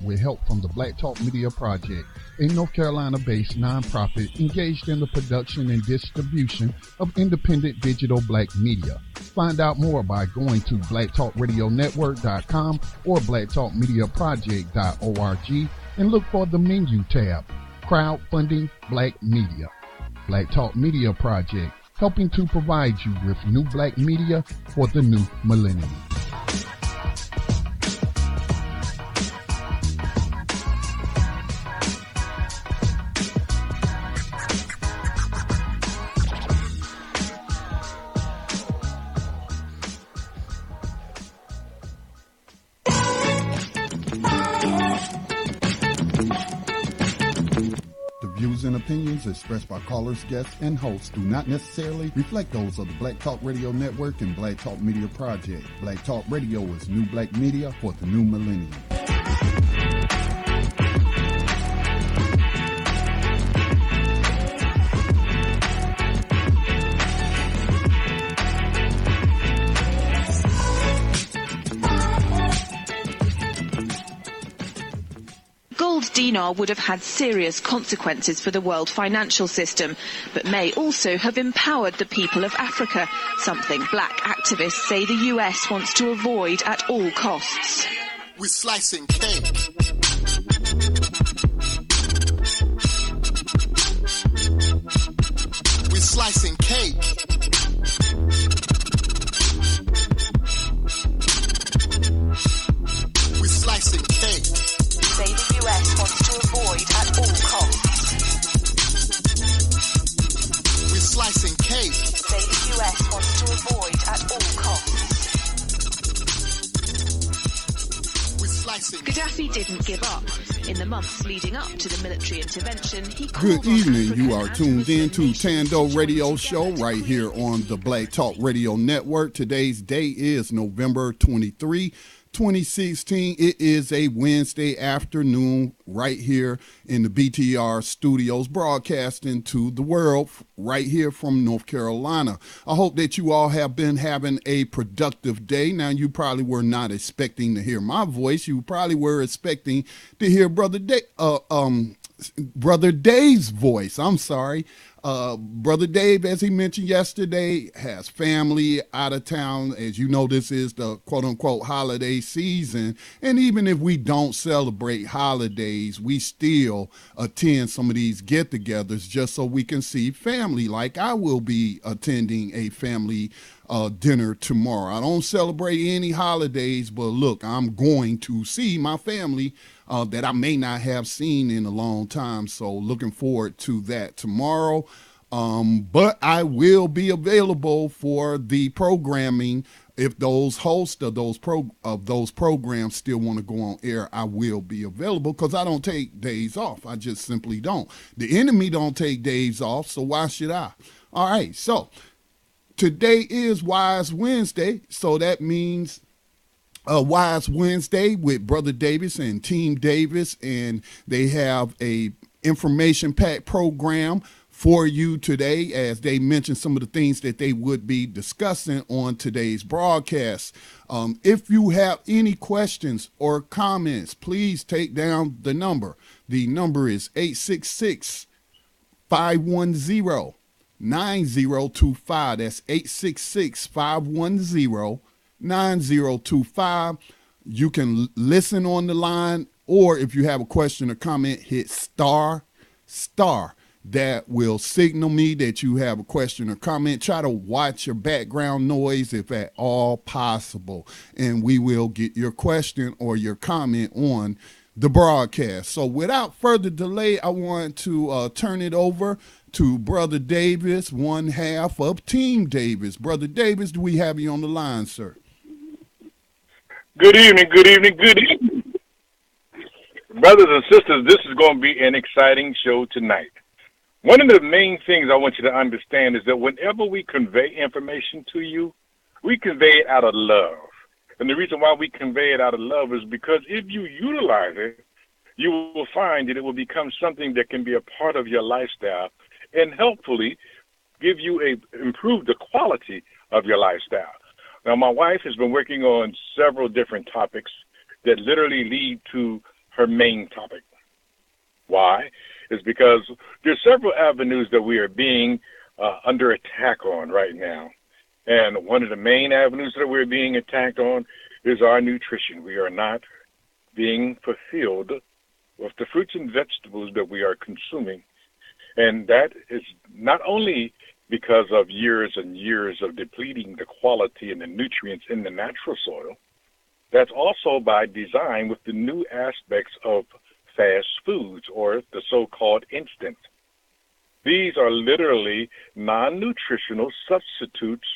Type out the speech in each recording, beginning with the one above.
with help from the Black Talk Media Project, a North Carolina-based nonprofit engaged in the production and distribution of independent digital black media. Find out more by going to blacktalkradionetwork.com or blacktalkmediaproject.org and look for the menu tab, Crowdfunding Black Media. Black Talk Media Project, helping to provide you with new black media for the new millennium. And opinions expressed by callers, guests, and hosts do not necessarily reflect those of the Black Talk Radio Network and Black Talk Media Project. Black Talk Radio is new black media for the new millennium. Dinar would have had serious consequences for the world financial system, but may also have empowered the people of Africa, something black activists say the US wants to avoid at all costs. We're slicing cake. We're slicing cake. We're slicing cake. Say the US wants to avoid at all costs. We're slicing cake. Say the US wants to avoid at all costs. We're slicing. Gaddafi didn't give up. In the months leading up to the military intervention, he Good evening. You are tuned in to Thando Radio Show right here on the Black Talk Radio Network. Today's day is November 23, 2016. It is a Wednesday afternoon right here in the BTR studios, broadcasting to the world right here from North Carolina. I hope that you all have been having a productive day. Now, you probably were not expecting to hear my voice. You probably were expecting to hear Brother Dave's voice. I'm sorry. Brother Dave, as he mentioned yesterday, has family out of town. As you know, this is the quote-unquote holiday season. And even if we don't celebrate holidays, we still attend some of these get-togethers just so we can see family. Like I will be attending a family dinner tomorrow. I don't celebrate any holidays, but look, I'm going to see my family that I may not have seen in a long time. So looking forward to that tomorrow. But I will be available for the programming. If those hosts of those programs still want to go on air, I will be available because I don't take days off. I just simply don't. The enemy don't take days off, so why should I? All right, so today is Wise Wednesday, so that means Wise Wednesday with Brother Davis and Team Davis, and they have a information-packed program for you today as they mention some of the things that they would be discussing on today's broadcast. If you have any questions or comments, please take down the number. The number is 866-510-9025. That's 866-510-9025. You can listen on the line, or if you have a question or comment, hit star. That will signal me that you have a question or comment. Try to watch your background noise if at all possible, and we will get your question or your comment on the broadcast. So without further delay, I want to turn it over to Brother Davis, one half of Team Davis. Brother Davis, do we have you on the line, sir? Good evening. Brothers and sisters, this is going to be an exciting show tonight. One of the main things I want you to understand is that whenever we convey information to you, we convey it out of love. And the reason why we convey it out of love is because if you utilize it, you will find that it will become something that can be a part of your lifestyle and helpfully improve the quality of your lifestyle. Now, my wife has been working on several different topics that literally lead to her main topic. Why? Is because there's several avenues that we are being under attack on right now. And one of the main avenues that we're being attacked on is our nutrition. We are not being fulfilled with the fruits and vegetables that we are consuming. And that is not only because of years and years of depleting the quality and the nutrients in the natural soil, that's also by design with the new aspects of fast foods, or the so-called instant. These are literally non-nutritional substitutes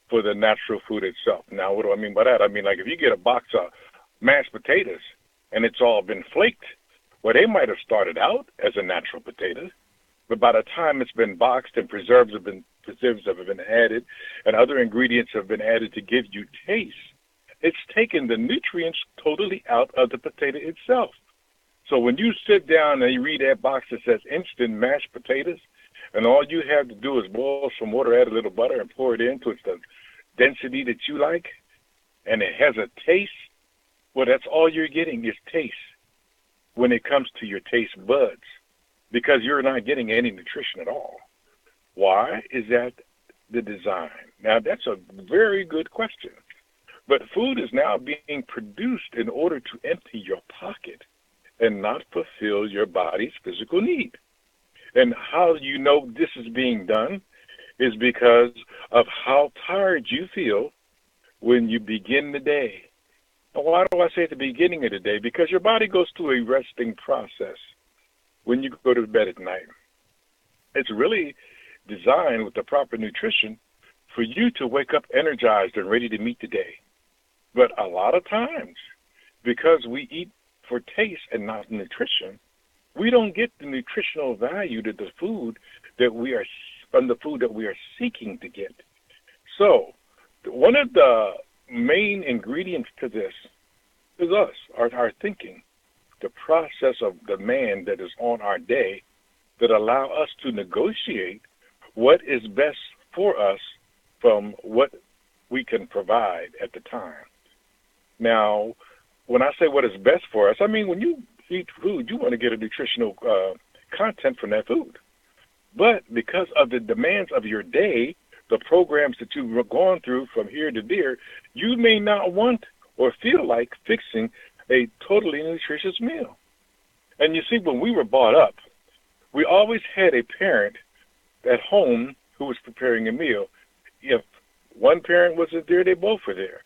for the natural food itself. Now, what do I mean by that? I mean, like if you get a box of mashed potatoes and it's all been flaked, well, they might have started out as a natural potato, but by the time it's been boxed and preserves have been added and other ingredients have been added to give you taste, it's taken the nutrients totally out of the potato itself. So when you sit down and you read that box that says instant mashed potatoes, and all you have to do is boil some water, add a little butter, and pour it into it, the density that you like, and it has a taste, well, that's all you're getting is taste when it comes to your taste buds, because you're not getting any nutrition at all. Why is that the design? Now, that's a very good question. But food is now being produced in order to empty your pocket and not fulfill your body's physical need. And how you know this is being done is because of how tired you feel when you begin the day. Now, why do I say at the beginning of the day? Because your body goes through a resting process when you go to bed at night. It's really designed with the proper nutrition for you to wake up energized and ready to meet the day. But a lot of times, because we eat for taste and not nutrition, we don't get the nutritional value to the food that we are from the food that we are seeking to get. So, one of the main ingredients to this is us, our thinking, the process of demand that is on our day that allow us to negotiate what is best for us from what we can provide at the time. Now, when I say what is best for us, I mean when you eat food, you want to get a nutritional content from that food. But because of the demands of your day, the programs that you've gone through from here to there, you may not want or feel like fixing a totally nutritious meal. And you see, when we were brought up, we always had a parent at home who was preparing a meal. If one parent wasn't there, they both were there.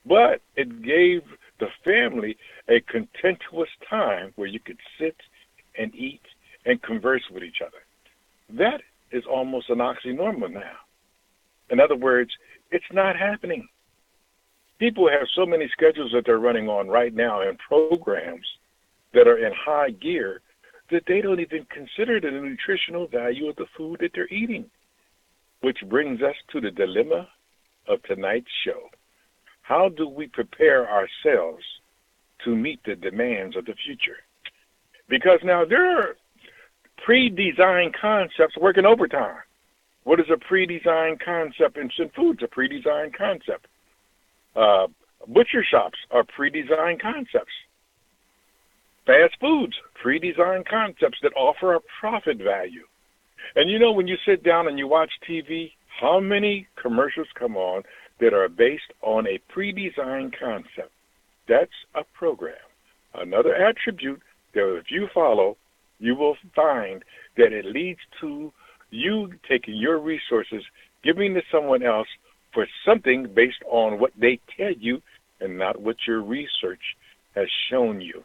But it gave the family a continuous time where you could sit and eat and converse with each other. That is almost an oxymoron now. In other words, it's not happening. People have so many schedules that they're running on right now and programs that are in high gear that they don't even consider the nutritional value of the food that they're eating. Which brings us to the dilemma of tonight's show. How do we prepare ourselves to meet the demands of the future? Because now there are pre-designed concepts working overtime. What is a pre-designed concept in food? It's a pre-designed concept. Butcher shops are pre-designed concepts. Fast foods, pre-designed concepts that offer a profit value. And you know, when you sit down and you watch TV, how many commercials come on that are based on a pre-designed concept? That's a program. Another attribute that if you follow, you will find that it leads to you taking your resources, giving to someone else for something based on what they tell you and not what your research has shown you.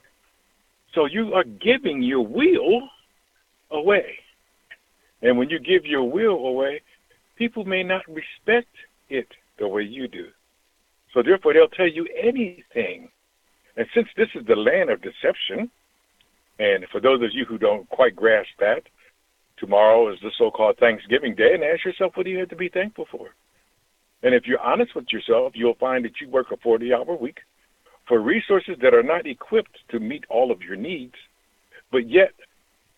So you are giving your will away. And when you give your will away, people may not respect it the way you do. So therefore, they'll tell you anything. And since this is the land of deception, and for those of you who don't quite grasp that, tomorrow is the so-called Thanksgiving Day, and ask yourself, what do you have to be thankful for? And if you're honest with yourself, you'll find that you work a 40-hour week for resources that are not equipped to meet all of your needs, but yet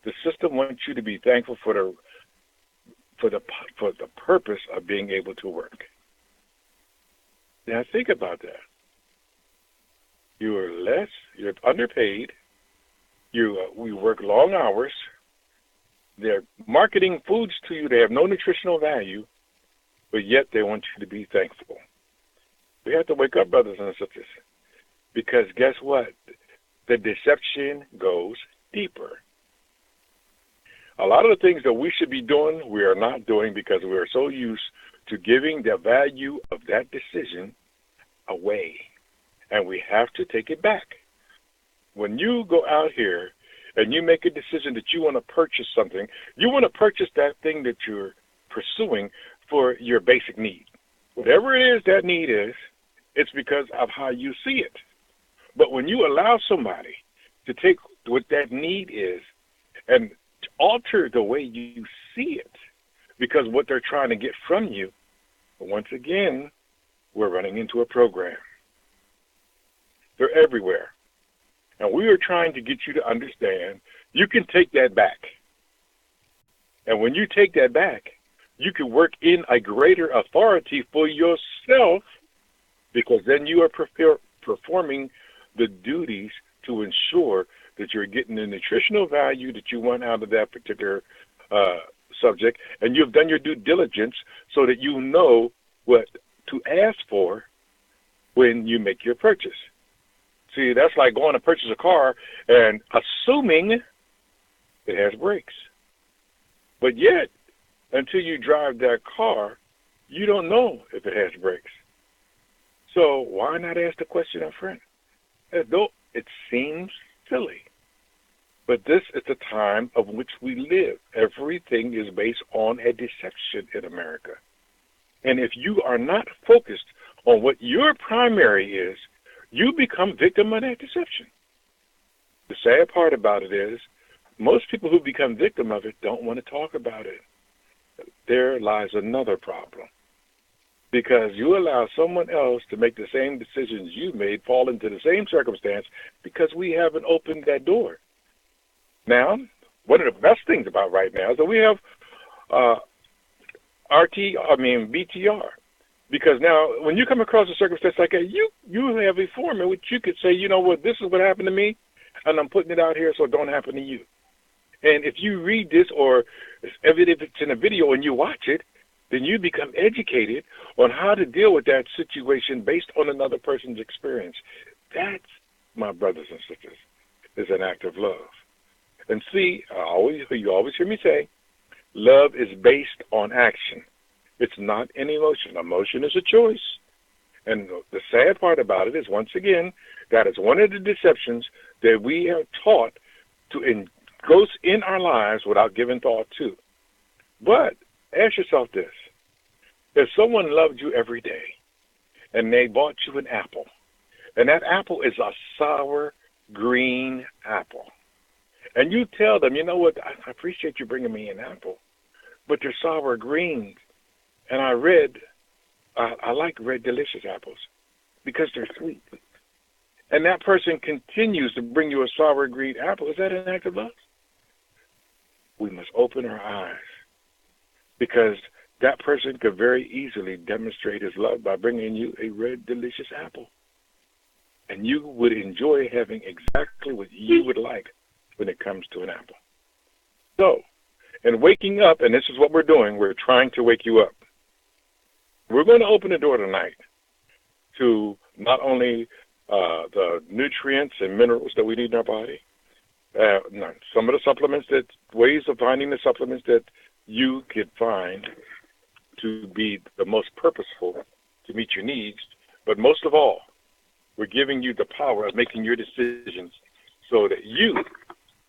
the system wants you to be thankful for the purpose of being able to work. Now think about that. You're underpaid, We work long hours. They're marketing foods to you. They have no nutritional value, but yet they want you to be thankful. We have to wake up, brothers and sisters, because guess what? The deception goes deeper. A lot of the things that we should be doing, we are not doing because we are so used to giving the value of that decision away. And we have to take it back. When you go out here and you make a decision that you want to purchase something, you want to purchase that thing that you're pursuing for your basic need. Whatever it is that need is, it's because of how you see it. But when you allow somebody to take what that need is and alter the way you see it because what they're trying to get from you, once again, we're running into a program. They're everywhere. And we are trying to get you to understand you can take that back. And when you take that back, you can work in a greater authority for yourself because then you are performing the duties to ensure that you're getting the nutritional value that you want out of that particular subject, and you've done your due diligence so that you know what to ask for when you make your purchase. See, that's like going to purchase a car and assuming it has brakes. But yet, until you drive that car, you don't know if it has brakes. So why not ask the question up front? Though it seems silly. But this is the time of which we live. Everything is based on a deception in America. And if you are not focused on what your primary is, you become victim of that deception. The sad part about it is most people who become victim of it don't want to talk about it. There lies another problem. Because you allow someone else to make the same decisions you made, fall into the same circumstance because we haven't opened that door. Now, one of the best things about right now is that we have BTR. Because now, when you come across a circumstance like that, you have a form in which you could say, you know what, this is what happened to me, and I'm putting it out here so it don't happen to you. And if you read this, or if it's in a video and you watch it, then you become educated on how to deal with that situation based on another person's experience. That's, my brothers and sisters, is an act of love. And see, you always hear me say, love is based on action. It's not an emotion. Emotion is a choice. And the sad part about it is, once again, that is one of the deceptions that we are taught to engross in our lives without giving thought to. But ask yourself this. If someone loved you every day and they bought you an apple, and that apple is a sour green apple, and you tell them, you know what, I appreciate you bringing me an apple, but they're sour green. And I like red delicious apples because they're sweet. And that person continues to bring you a sour green apple. Is that an act of love? We must open our eyes because that person could very easily demonstrate his love by bringing you a red delicious apple. And you would enjoy having exactly what you would like when it comes to an apple. So, in waking up, and this is what we're doing, we're trying to wake you up. We're going to open the door tonight to not only the nutrients and minerals that we need in our body, some of the supplements, ways of finding the supplements that you could find to be the most purposeful to meet your needs. But most of all, we're giving you the power of making your decisions so that you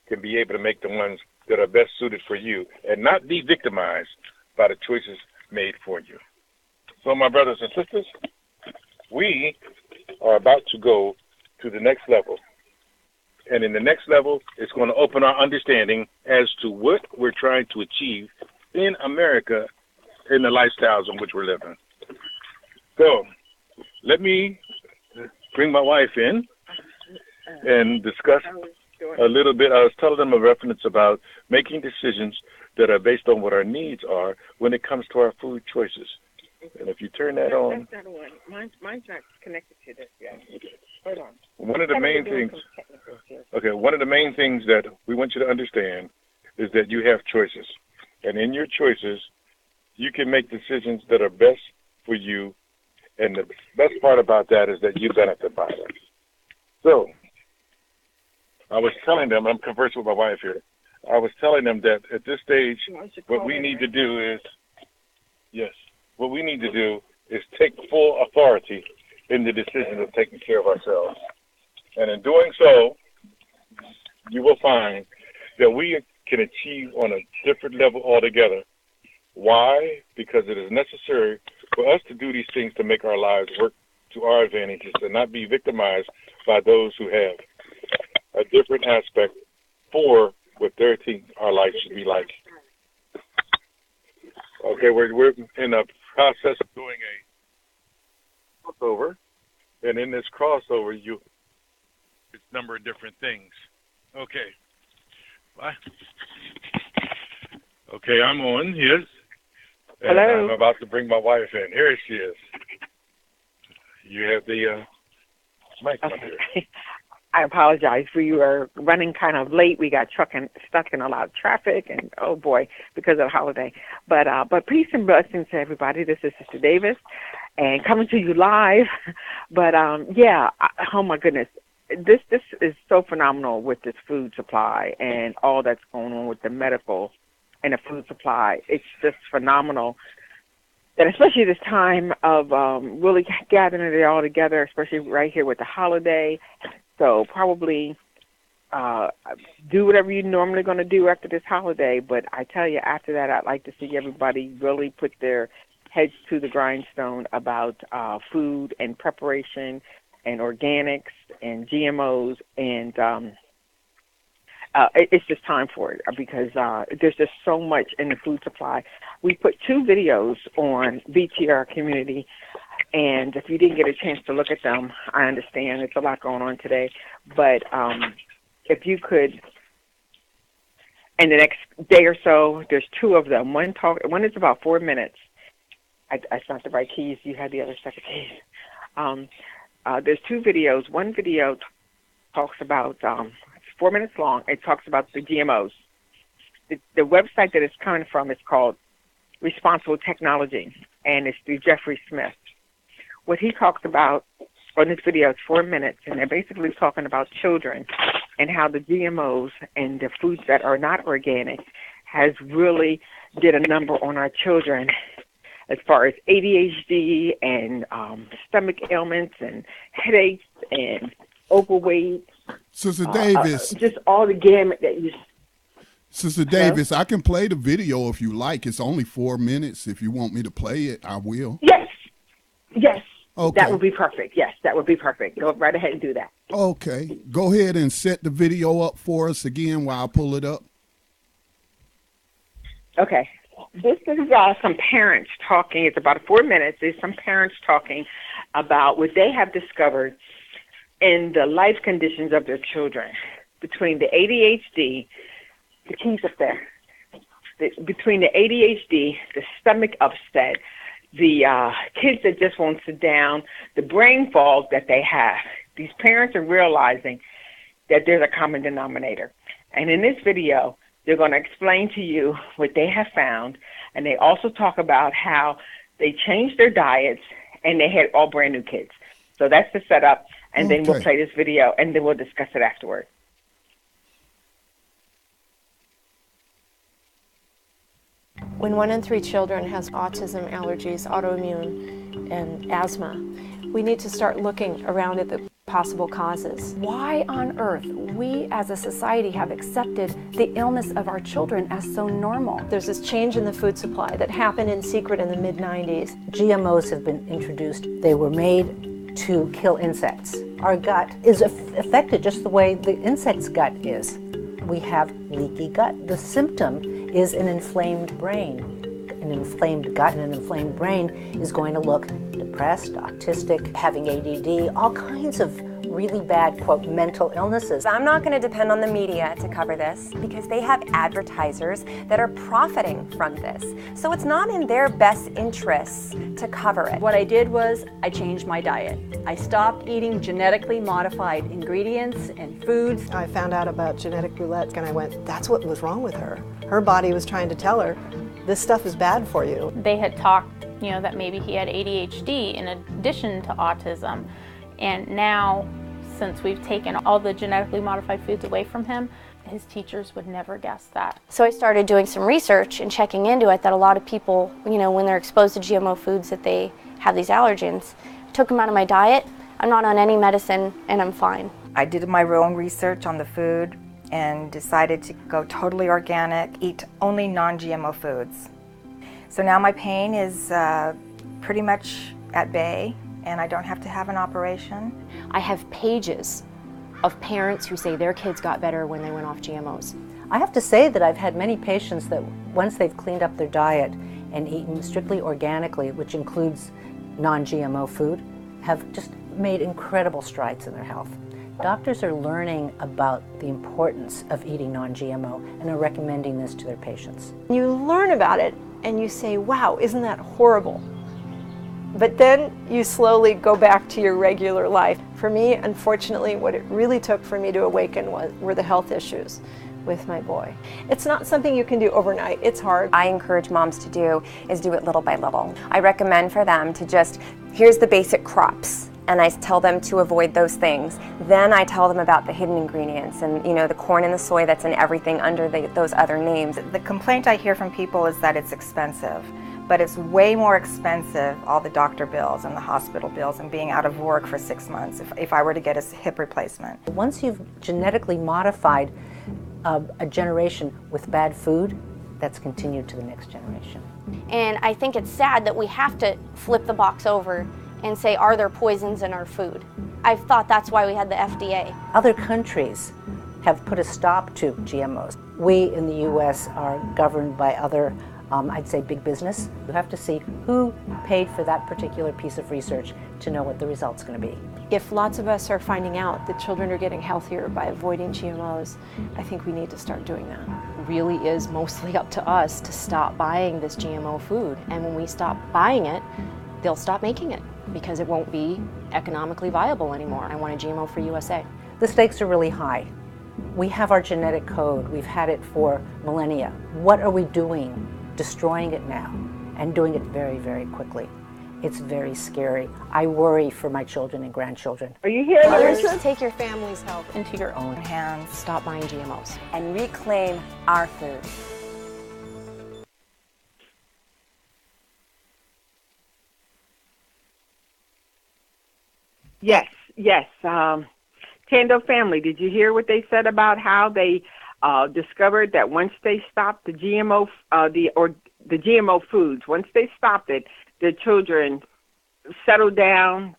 can be able to make the ones that are best suited for you and not be victimized by the choices made for you. So, my brothers and sisters, we are about to go to the next level. And in the next level, it's going to open our understanding as to what we're trying to achieve in America in the lifestyles in which we're living. So, let me bring my wife in and discuss a little bit. I was telling them a reference about making decisions that are based on what our needs are when it comes to our food choices. And if you turn that on, that's not on. Mine's not connected to this yet. Hold on. one of the main things. Okay, one of the main things that we want you to understand is that you have choices, and in your choices, you can make decisions that are best for you. And the best part about that is that you benefit by them. So, I was telling them, I'm conversing with my wife here. I was telling them that at this stage, what we need to do is, what we need to do is take full authority in the decision of taking care of ourselves. And in doing so, you will find that we can achieve on a different level altogether. Why? Because it is necessary for us to do these things to make our lives work to our advantages and not be victimized by those who have a different aspect for what their think our life should be like. Okay, we're in the process of doing a crossover, and in this crossover, it's a number of different things. Okay. Bye. Okay, I'm on, yes. And Hello. I'm about to bring my wife in. Here she is. You have the mic up here. I apologize. We were running kind of late. We got stuck in a lot of traffic, and oh boy, because of the holiday. But peace and blessings to everybody. This is Sister Davis, and coming to you live. But oh my goodness, this is so phenomenal with this food supply and all that's going on with the medical and the food supply. It's just phenomenal. And especially this time of really gathering it all together, especially right here with the holiday. So probably do whatever you're normally going to do after this holiday. But I tell you, after that, I'd like to see everybody really put their heads to the grindstone about food and preparation and organics and GMOs. And it's just time for it because there's just so much in the food supply. We put 2 videos on BTR Community, and if you didn't get a chance to look at them, I understand it's a lot going on today. But if you could, in the next day or so, there's 2 of them. One is about 4 minutes. That's not the right keys. You had the other set of keys. There's 2 videos. One video talks about 4 minutes long. It talks about the GMOs. The website that it's coming from is called Responsible Technology, and it's through Jeffrey Smith. What he talks about on this video is 4 minutes, and they're basically talking about children and how the GMOs and the foods that are not organic has really did a number on our children as far as ADHD and stomach ailments and headaches and overweight. Sister Davis. Just all the gamut that you... Sister Davis, I can play the video if you like. It's only 4 minutes. If you want me to play it, I will. Yes. Okay. That would be perfect. Yes, that would be perfect. Go right ahead and do that. Okay. Go ahead and set the video up for us again while I pull it up. Okay. This is some parents talking. It's about 4 minutes. There's some parents talking about what they have discovered in the life conditions of their children between the ADHD, the keys up there, between the ADHD, the stomach upset, the kids that just won't sit down, the brain fog that they have. These parents are realizing that there's a common denominator. And in this video, they're going to explain to you what they have found, and they also talk about how they changed their diets and they had all brand new kids. So that's the setup, and then we'll play this video, and then we'll discuss it afterward. When 1 in 3 children has autism, allergies, autoimmune, and asthma, we need to start looking around at the possible causes. Why on earth we as a society have accepted the illness of our children as so normal? There's this change in the food supply that happened in secret in the mid-90s. GMOs have been introduced. They were made to kill insects. Our gut is affected just the way the insect's gut is. We have leaky gut. The symptom is an inflamed brain. An inflamed gut and an inflamed brain is going to look depressed, autistic, having ADD, all kinds of really bad, quote, mental illnesses. I'm not going to depend on the media to cover this because they have advertisers that are profiting from this. So it's not in their best interests to cover it. What I did was I changed my diet. I stopped eating genetically modified ingredients and foods. I found out about genetic roulette and I went, that's what was wrong with her. Her body was trying to tell her, this stuff is bad for you. They had talked, that maybe he had ADHD in addition to autism. And now, since we've taken all the genetically modified foods away from him, his teachers would never guess that. So I started doing some research and checking into it that a lot of people, when they're exposed to GMO foods, that they have these allergens. I took them out of my diet. I'm not on any medicine and I'm fine. I did my own research on the food and decided to go totally organic, eat only non-GMO foods. So now my pain is pretty much at bay and I don't have to have an operation. I have pages of parents who say their kids got better when they went off GMOs. I have to say that I've had many patients that once they've cleaned up their diet and eaten strictly organically, which includes non-GMO food, have just made incredible strides in their health. Doctors are learning about the importance of eating non-GMO and are recommending this to their patients. You learn about it and you say, wow, isn't that horrible? But then you slowly go back to your regular life. For me, unfortunately, what it really took for me to awaken were the health issues with my boy. It's not something you can do overnight. It's hard. I encourage moms to do is do it little by little. I recommend for them to just, here's the basic crops, and I tell them to avoid those things. Then I tell them about the hidden ingredients and the corn and the soy that's in everything under those other names. The complaint I hear from people is that it's expensive, but it's way more expensive, all the doctor bills and the hospital bills and being out of work for 6 months if I were to get a hip replacement. Once you've genetically modified a generation with bad food, that's continued to the next generation. And I think it's sad that we have to flip the box over and say, are there poisons in our food? I've thought that's why we had the FDA. Other countries have put a stop to GMOs. We in the U.S. are governed by other, I'd say, big business. You have to see who paid for that particular piece of research to know what the result's going to be. If lots of us are finding out that children are getting healthier by avoiding GMOs, I think we need to start doing that. It really is mostly up to us to stop buying this GMO food. And when we stop buying it, they'll stop making it because it won't be economically viable anymore. I want a GMO-free USA. The stakes are really high. We have our genetic code. We've had it for millennia. What are we doing? Destroying it now and doing it very, very quickly. It's very scary. I worry for my children and grandchildren. Are you hearing Mothers, take your family's health into your own hands. Stop buying GMOs. And reclaim our food. Yes. Thando family, did you hear what they said about how they discovered that once they stopped the GMO, the GMO foods, once they stopped it, the children settled down,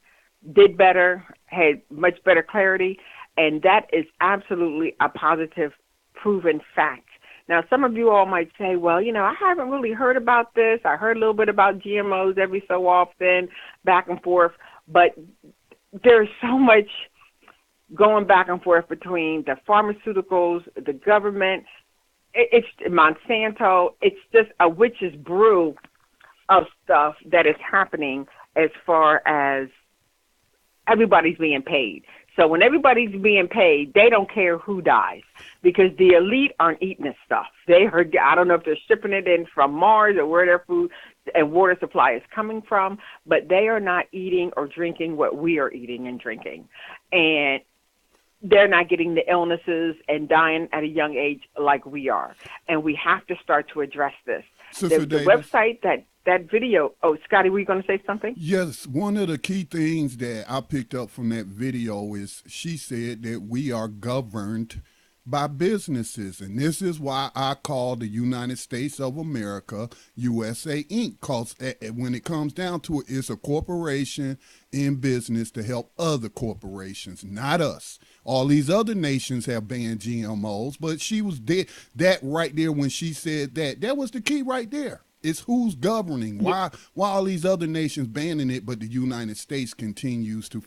did better, had much better clarity, and that is absolutely a positive, proven fact. Now, some of you all might say, well, I haven't really heard about this. I heard a little bit about GMOs every so often, back and forth, but there's so much going back and forth between the pharmaceuticals, the government, it's Monsanto. It's just a witch's brew of stuff that is happening as far as everybody's being paid. So when everybody's being paid, they don't care who dies because the elite aren't eating this stuff. I don't know if they're shipping it in from Mars or where their food and water supply is coming from, but they are not eating or drinking what we are eating and drinking. And they're not getting the illnesses and dying at a young age like we are. And we have to start to address this. The website, that video, Scotty, were you going to say something? Yes, one of the key things that I picked up from that video is she said that we are governed by businesses. And this is why I call the United States of America USA Inc. Because when it comes down to it, it's a corporation in business to help other corporations, not us. All these other nations have banned GMOs, but she was dead. That right there when she said that was the key right there. It's who's governing. Why all these other nations banning it, but the United States continues to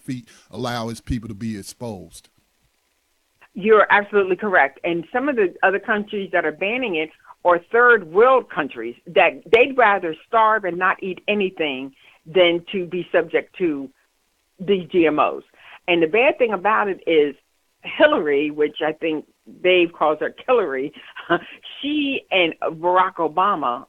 allow its people to be exposed? You're absolutely correct. And some of the other countries that are banning it are third world countries that they'd rather starve and not eat anything than to be subject to these GMOs. And the bad thing about it is Hillary, which I think Dave calls her Killary, she and Barack Obama,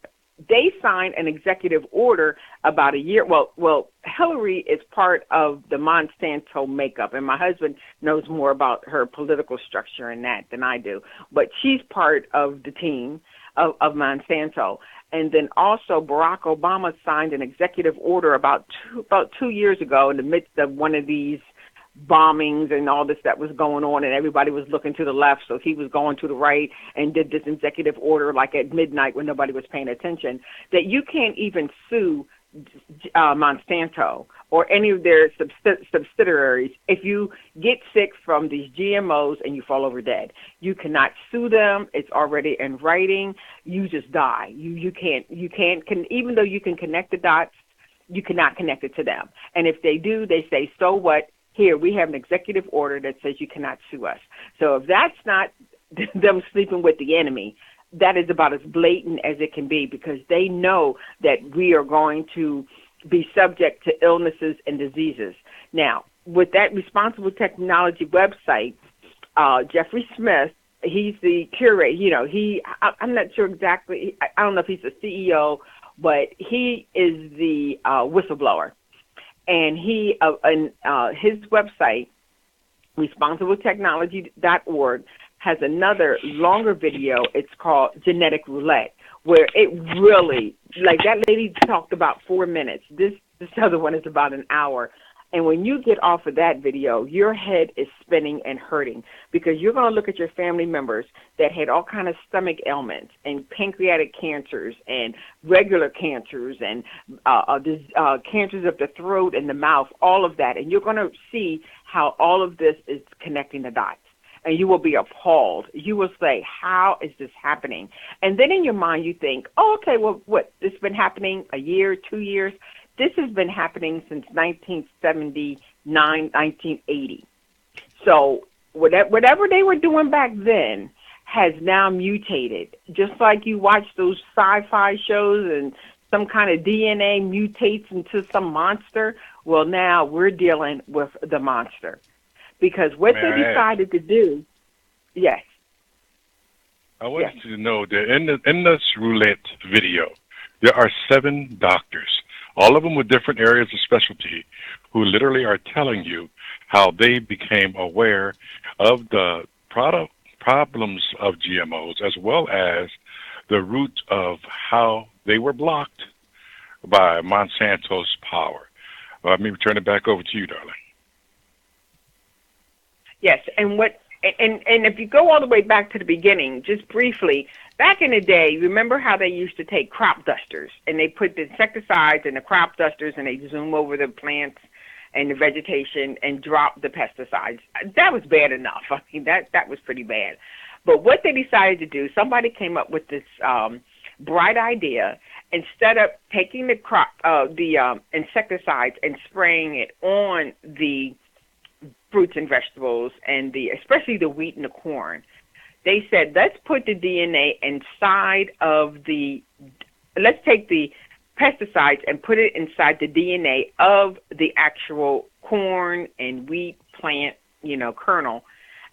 they signed an executive order about a year. Well, Hillary is part of the Monsanto makeup, and my husband knows more about her political structure and that than I do. But she's part of the team of Monsanto. And then also Barack Obama signed an executive order about 2 years ago in the midst of one of these bombings and all this that was going on, and everybody was looking to the left, so he was going to the right and did this executive order like at midnight when nobody was paying attention, that you can't even sue Monsanto or any of their subsidiaries if you get sick from these GMOs and you fall over dead. You cannot sue them. It's already in writing. You just die. You can't even though you can connect the dots, you cannot connect it to them. And if they do, they say, so what? Here, we have an executive order that says you cannot sue us. So if that's not them sleeping with the enemy, that is about as blatant as it can be, because they know that we are going to be subject to illnesses and diseases. Now, with that Responsible Technology website, Jeffrey Smith, he's the curator. You know, I'm not sure exactly. I don't know if he's the CEO, but he is the whistleblower. And his website, responsibletechnology.org, has another longer video. It's called Genetic Roulette, where it really, like that lady talked about 4 minutes. This other one is about an hour. And when you get off of that video, your head is spinning and hurting, because you're going to look at your family members that had all kind of stomach ailments and pancreatic cancers and regular cancers and cancers of the throat and the mouth, all of that. And you're going to see how all of this is connecting the dots. And you will be appalled. You will say, how is this happening? And then in your mind you think, oh, okay, well, what? This has been happening a year, 2 years? This has been happening since 1979, 1980. So whatever they were doing back then has now mutated. Just like you watch those sci-fi shows and some kind of DNA mutates into some monster, well, now we're dealing with the monster. Because what they decided to do, yes. I want you to know that in this roulette video, there are 7 doctors, all of them with different areas of specialty, who literally are telling you how they became aware of the problems of GMOs, as well as the root of how they were blocked by Monsanto's power. Let me turn it back over to you, darling. Yes, and if you go all the way back to the beginning, just briefly, back in the day, remember how they used to take crop dusters and they put the insecticides in the crop dusters and they zoom over the plants and the vegetation and drop the pesticides? That was bad enough. I mean, that was pretty bad. But what they decided to do, somebody came up with this bright idea. Instead of taking the insecticides and spraying it on the fruits and vegetables and especially the wheat and the corn, they said, let's put the DNA inside of let's take the pesticides and put it inside the DNA of the actual corn and wheat plant, kernel.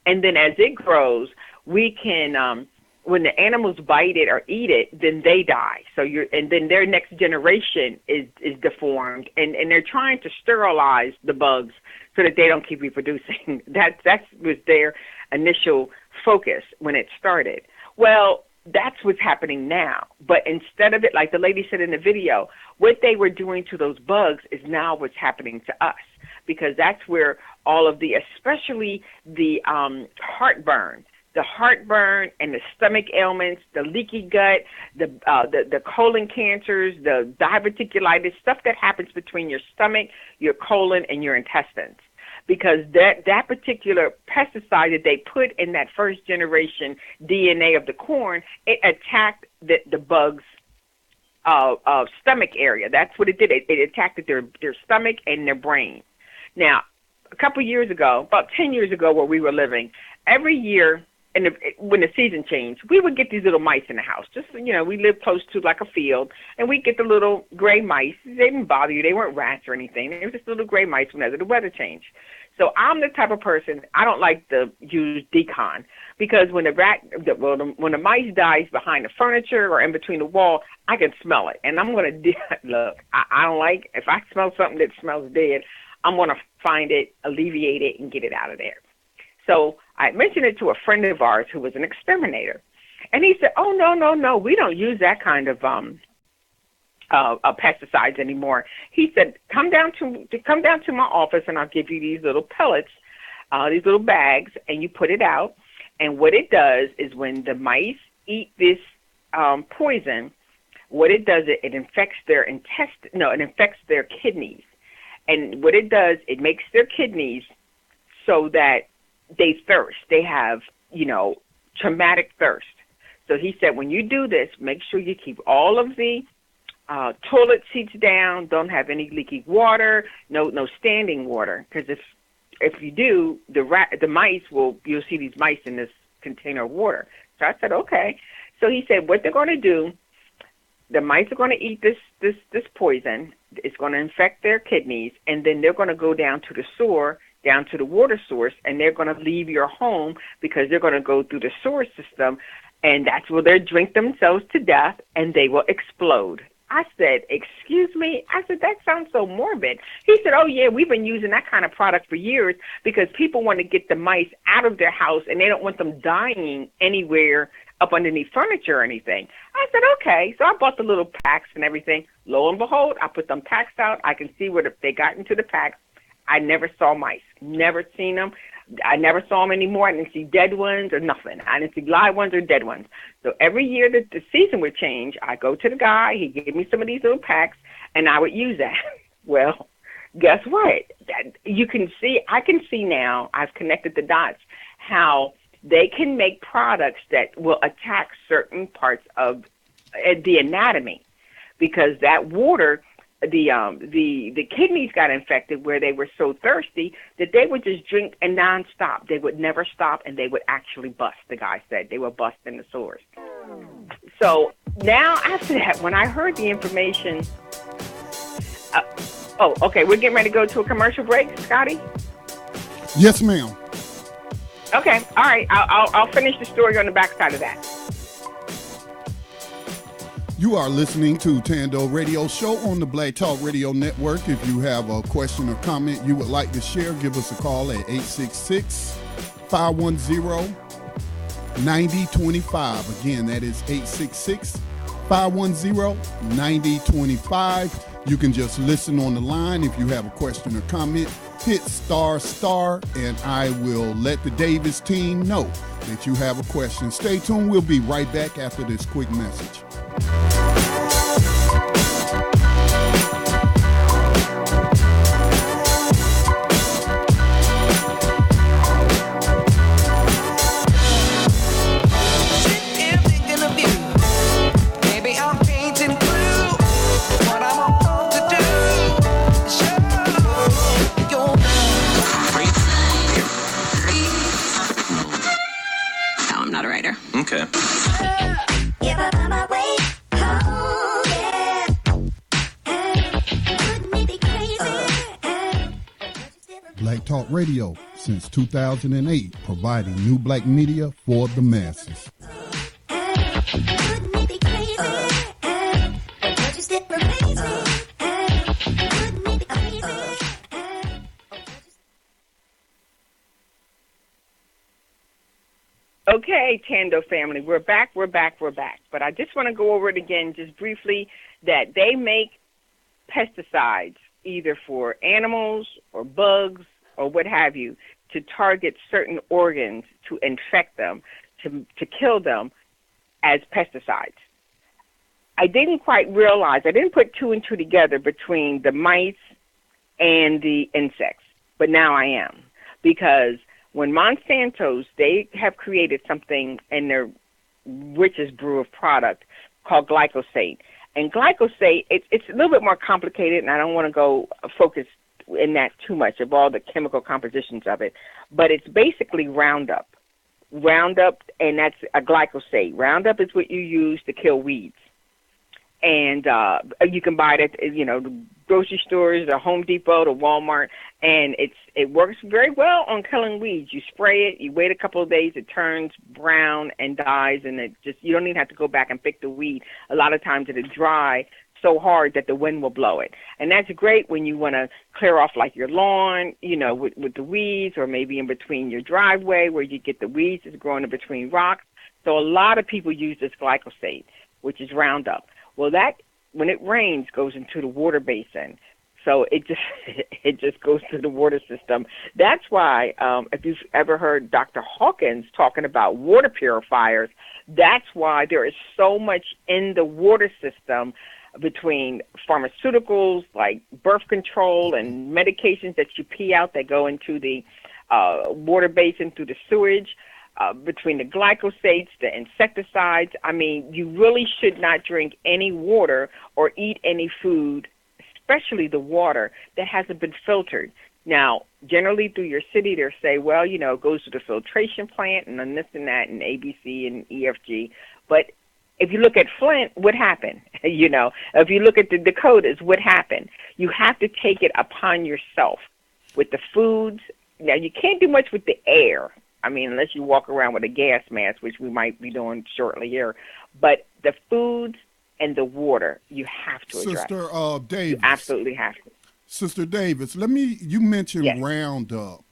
And then as it grows, we can, when the animals bite it or eat it, then they die. And then their next generation is deformed, and they're trying to sterilize the bugs so that they don't keep reproducing. That was their initial focus when it started. Well, that's what's happening now. But instead of it, like the lady said in the video, what they were doing to those bugs is now what's happening to us, because that's where all of especially the heartburn and the stomach ailments, the leaky gut, the colon cancers, the diverticulitis, stuff that happens between your stomach, your colon, and your intestines. Because that particular pesticide that they put in that first generation DNA of the corn, it attacked the bugs' stomach area. That's what it did. It attacked their stomach and their brain. Now, a couple of years ago, about 10 years ago where we were living, every year when the season changed, we would get these little mice in the house. Just, we lived close to like a field, and we'd get the little gray mice. They didn't bother you. They weren't rats or anything. They were just little gray mice whenever the weather changed. So I'm the type of person, I don't like to use decon, because when when the mice dies behind the furniture or in between the wall, I can smell it. And I'm going to, look, I don't like, if I smell something that smells dead, I'm going to find it, alleviate it, and get it out of there. So I mentioned it to a friend of ours who was an exterminator. And he said, oh, no, we don't use that kind of pesticides anymore. He said, come down to my office and I'll give you these little pellets, these little bags, and you put it out. And what it does is when the mice eat this poison, what it does, it infects their it infects their kidneys. And what it does, it makes their kidneys so that they thirst. They have, traumatic thirst. So he said, when you do this, make sure you keep all of the toilet seats down, don't have any leaky water, no standing water, because if you do, the mice you'll see these mice in this container of water. So I said, okay. So he said, what they're going to do, the mice are going to eat this poison. It's going to infect their kidneys, and then they're going to go down to the water source, and they're going to leave your home because they're going to go through the sewer system, and that's where they'll drink themselves to death, and they will explode. I said, excuse me? I said, that sounds so morbid. He said, oh, yeah, we've been using that kind of product for years because people want to get the mice out of their house, and they don't want them dying anywhere up underneath furniture or anything. I said, okay. So I bought the little packs and everything. Lo and behold, I put them packs out. I can see where they got into the packs. I never saw mice, never seen them. I never saw them anymore. I didn't see dead ones or nothing. I didn't see live ones or dead ones. So every year that the season would change, I go to the guy, he gave me some of these little packs, and I would use that. Well, guess what? I can see now, I've connected the dots, how they can make products that will attack certain parts of the anatomy, because that water, the kidneys got infected where they were so thirsty that they would just drink and nonstop. They would never stop, and they would actually bust. The guy said they were bust in the sores. So now after that, when I heard the information, okay, we're getting ready to go to a commercial break, Scotty? Yes, ma'am. Okay, all right. I'll finish the story on the backside of that. You are listening to Thando Radio Show on the Black Talk Radio Network. If you have a question or comment you would like to share, give us a call at 866-510-9025. Again, that is 866-510-9025. You can just listen on the line. If you have a question or comment, hit **, and I will let the Davis team know that you have a question. Stay tuned. We'll be right back after this quick message. Okay. Black Talk Radio since 2008, providing new black media for the masses. Okay, Thando family, we're back. But I just want to go over it again just briefly, that they make pesticides either for animals or bugs or what have you to target certain organs, to infect them, to kill them as pesticides. I didn't quite realize, I didn't put two and two together between the mice and the insects, but now I am, because when Monsanto's, they have created something in their richest brew of product called glyphosate, And glyphosate, it's a little bit more complicated, and I don't want to go focus in that too much of all the chemical compositions of it, but it's basically Roundup. Roundup, and that's a glyphosate. Roundup is what you use to kill weeds. And you can buy it at, the grocery stores, the Home Depot, the Walmart, and it works very well on killing weeds. You spray it, you wait a couple of days, it turns brown and dies, and you don't even have to go back and pick the weed. A lot of times it'll dry so hard that the wind will blow it. And that's great when you want to clear off like your lawn, with the weeds, or maybe in between your driveway where you get the weeds that's growing in between rocks. So a lot of people use this glyphosate, which is Roundup. Well, that, when it rains, goes into the water basin. So it just goes to the water system. That's why, if you've ever heard Dr. Hawkins talking about water purifiers, that's why there is so much in the water system between pharmaceuticals like birth control and medications that you pee out that go into the water basin through the sewage, between the glyphosates, the insecticides. I mean, you really should not drink any water or eat any food, especially the water, that hasn't been filtered. Now, generally through your city, they'll say, well, it goes to the filtration plant and then this and that and ABC and EFG. But if you look at Flint, what happened? If you look at the Dakotas, what happened? You have to take it upon yourself with the foods. Now, you can't do much with the air. I mean, unless you walk around with a gas mask, which we might be doing shortly here. But the foods and the water, you have to address. Sister Davis. You absolutely have to. Sister Davis, you mentioned Roundup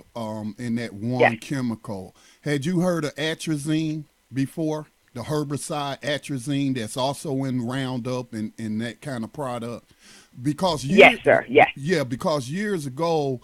in that one chemical. Had you heard of atrazine before? The herbicide atrazine that's also in Roundup and that kind of product? Because yes, sir. Yes. Yeah, because years ago,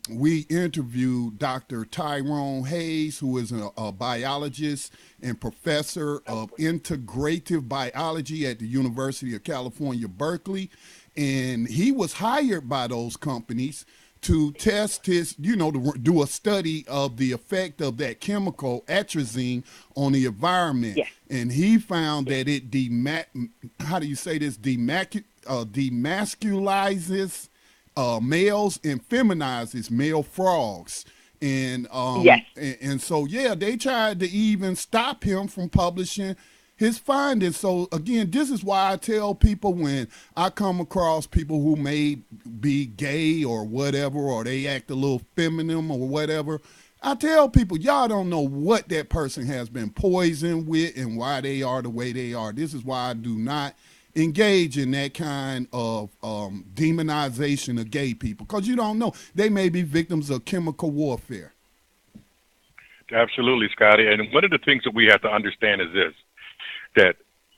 we interviewed Dr. Tyrone Hayes, who is a biologist and professor of integrative biology at the University of California, Berkeley. And he was hired by those companies to test his, to do a study of the effect of that chemical atrazine on the environment. Yes. And he found that it demasculizes males and feminizes male frogs. And and so they tried to even stop him from publishing his findings. So again, this is why I tell people when I come across people who may be gay or whatever, or they act a little feminine or whatever, I tell people, y'all don't know what that person has been poisoned with and why they are the way they are. This is why I do not engage in that kind of demonization of gay people, because you don't know. They may be victims of chemical warfare. Absolutely, Scotty. And one of the things that we have to understand is this, that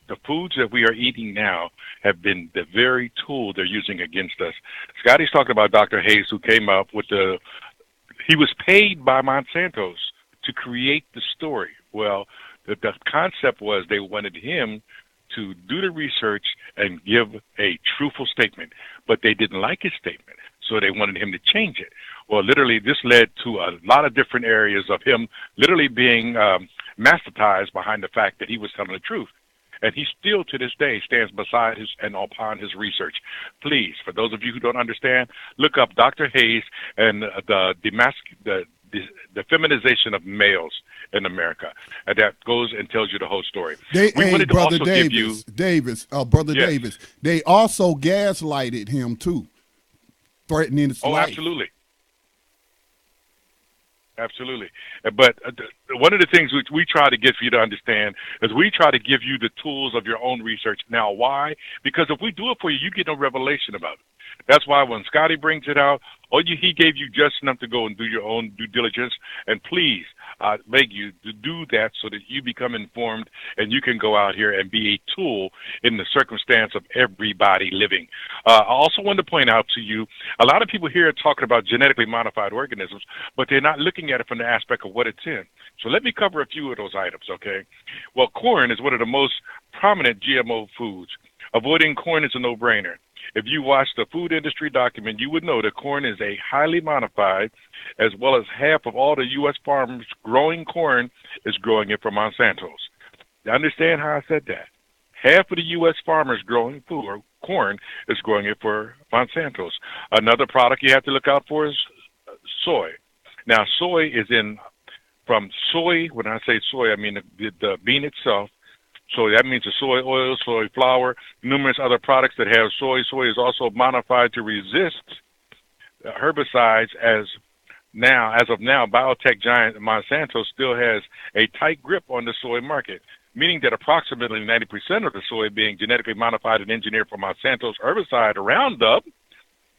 the foods that we are eating now have been the very tool they're using against us. Scotty's talking about Dr. Hayes, who came up with he was paid by Monsanto's to create the story. Well, the concept was they wanted him to do the research and give a truthful statement, but they didn't like his statement, so they wanted him to change it. Well, literally, this led to a lot of different areas of him literally being masterized behind the fact that he was telling the truth. And he still, to this day, stands beside and upon his research. Please, for those of you who don't understand, look up Dr. Hayes and the feminization of males in America. And that goes and tells you the whole story. Brother Davis, they also gaslighted him too, threatening his life. Absolutely. Absolutely. But one of the things which we try to get for you to understand is we try to give you the tools of your own research. Now, why? Because if we do it for you, you get no revelation about it. That's why when Scotty brings it out, he gave you just enough to go and do your own due diligence. And please, I beg you to do that so that you become informed and you can go out here and be a tool in the circumstance of everybody living. I also want to point out to you, a lot of people here are talking about genetically modified organisms, but they're not looking at it from the aspect of what it's in. So let me cover a few of those items, okay? Well, corn is one of the most prominent GMO foods. Avoiding corn is a no-brainer. If you watch the food industry document, you would know that corn is a highly modified, as well as half of all the U.S. farmers growing corn is growing it from Monsanto's. You understand how I said that? Half of the U.S. farmers growing food or corn is growing it for Monsanto's. Another product you have to look out for is soy. Now, soy is from soy. When I say soy, I mean the bean itself. So that means the soy oil, soy flour, numerous other products that have soy. Soy is also modified to resist herbicides. As of now, biotech giant Monsanto still has a tight grip on the soy market, meaning that approximately 90% of the soy being genetically modified and engineered for Monsanto's herbicide Roundup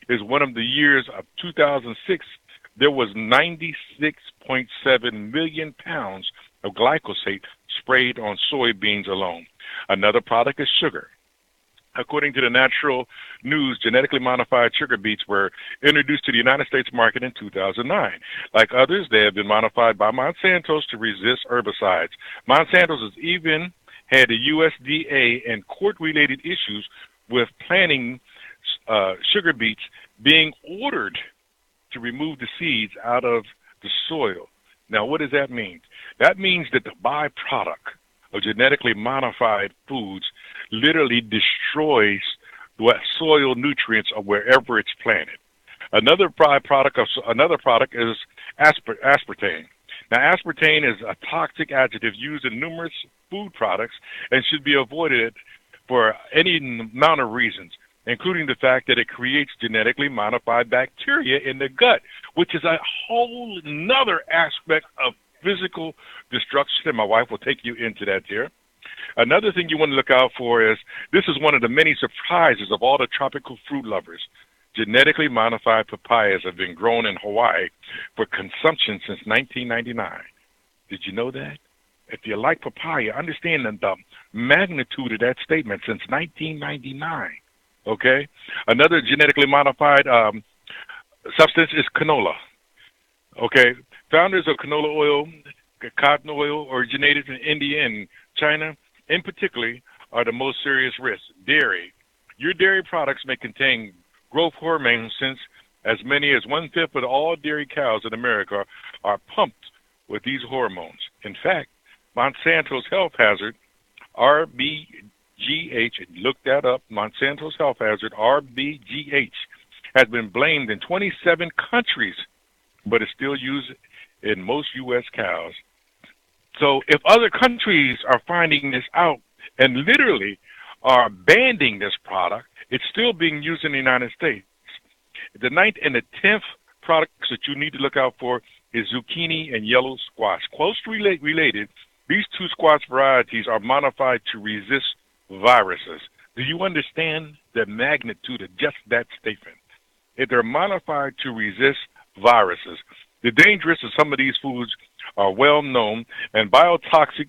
is one of the years of 2006. There was 96.7 million pounds of glyphosate sprayed on soybeans alone. Another product is sugar. According to the Natural News, genetically modified sugar beets were introduced to the United States market in 2009. Like others, they have been modified by Monsanto's to resist herbicides. Monsanto's has even had the USDA and court-related issues with planting sugar beets being ordered to remove the seeds out of the soil. Now, what does that mean? That means that the byproduct of genetically modified foods literally destroys the soil nutrients of wherever it's planted. Another product is aspartame. Now, aspartame is a toxic adjective used in numerous food products and should be avoided for any amount of reasons, including the fact that it creates genetically modified bacteria in the gut, which is a whole another aspect of physical destruction, and my wife will take you into that here. Another thing you want to look out for is, this is one of the many surprises of all the tropical fruit lovers. Genetically modified papayas have been grown in Hawaii for consumption since 1999. Did you know that? If you like papaya, understand the magnitude of that statement, since 1999. Okay? Another genetically modified substance is canola. Okay? Founders of canola oil, cotton oil, originated in India and China, in particular, are the most serious risks. Dairy. Your dairy products may contain growth hormones, since as many as 1/5 of all dairy cows in America are pumped with these hormones. In fact, Monsanto's health hazard, RBGH, look that up, Monsanto's health hazard, RBGH, has been blamed in 27 countries, but is still used in most U.S. cows. So if other countries are finding this out and literally are banning this product, it's still being used in the United States. The 9th and the 10th products that you need to look out for is zucchini and yellow squash. Closely related, these two squash varieties are modified to resist viruses. Do you understand the magnitude of just that statement? If they're modified to resist viruses, the dangers of some of these foods are well known, and biotoxic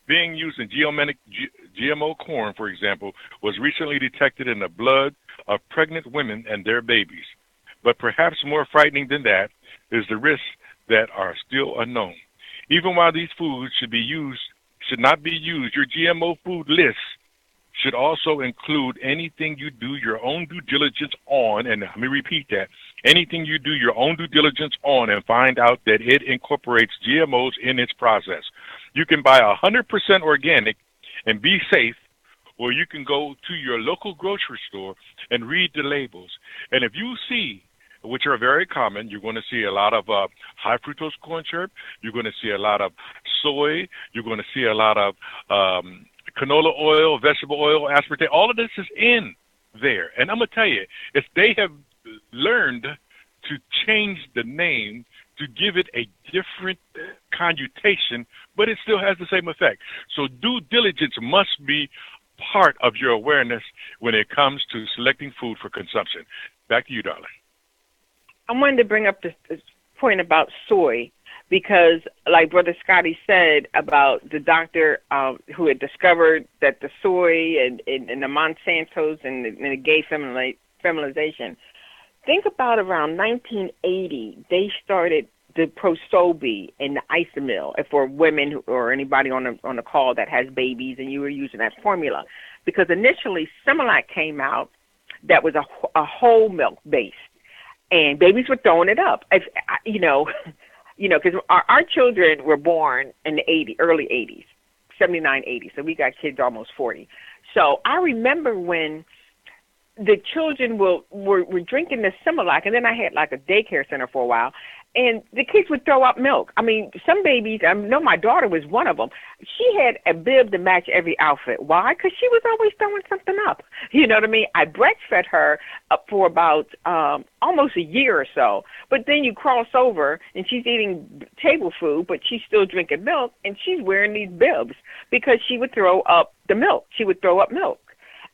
being used in GMO corn, for example, was recently detected in the blood of pregnant women and their babies. But perhaps more frightening than that is the risks that are still unknown. Even while these foods should not be used, your GMO food list should also include anything you do your own due diligence on, and let me repeat that, anything you do your own due diligence on and find out that it incorporates GMOs in its process. You can buy 100% organic and be safe, or you can go to your local grocery store and read the labels. And if you see, which are very common, you're going to see a lot of high fructose corn syrup, you're going to see a lot of soy, you're going to see a lot of canola oil, vegetable oil, aspartame. All of this is in there. And I'm going to tell you, if they have learned to change the name to give it a different connotation, but it still has the same effect. So due diligence must be part of your awareness when it comes to selecting food for consumption. Back to you, darling. I wanted to bring up this point about soy, because like Brother Scotty said about the doctor who had discovered that the soy and the Monsantos and the gay feminization. Think about around 1980, they started the Prosobi and the Isomil for women or anybody on the call that has babies and you were using that formula. Because initially Similac came out that was a whole milk based, and babies were throwing it up. Because our children were born in the early 80s. 79, 80. So we got kids almost 40. So I remember when the children were drinking the Similac, and then I had like a daycare center for a while, and the kids would throw up milk. I mean, some babies, I know my daughter was one of them. She had a bib to match every outfit. Why? Because she was always throwing something up. You know what I mean? I breastfed her up for about almost a year or so. But then you cross over, and she's eating table food, but she's still drinking milk, and she's wearing these bibs because she would throw up the milk. She would throw up milk.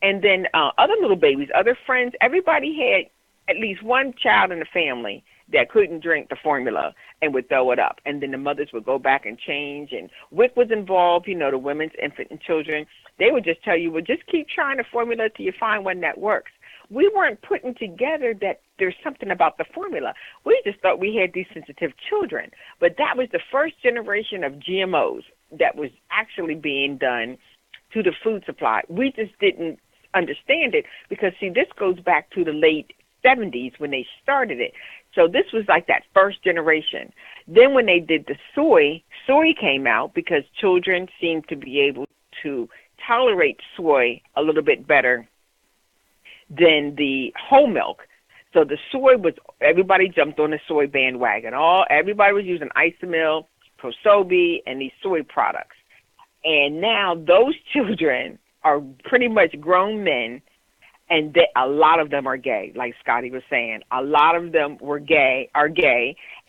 And then other little babies, other friends, everybody had at least one child in the family that couldn't drink the formula and would throw it up. And then the mothers would go back and change. And WIC was involved, you know, the Women's Infant and Children. They would just tell you, well, just keep trying the formula till you find one that works. We weren't putting together that there's something about the formula. We just thought we had these sensitive children. But that was the first generation of GMOs that was actually being done to the food supply. We just didn't understand it because, see, this goes back to the late 70s when they started it. So this was like that first generation. Then when they did the soy came out because children seemed to be able to tolerate soy a little bit better than the whole milk. So the soy was, everybody jumped on the soy bandwagon. Everybody was using Isomil, Prosobi, and these soy products. And now those children are pretty much grown men, and a lot of them are gay, like Scotty was saying. A lot of them are gay,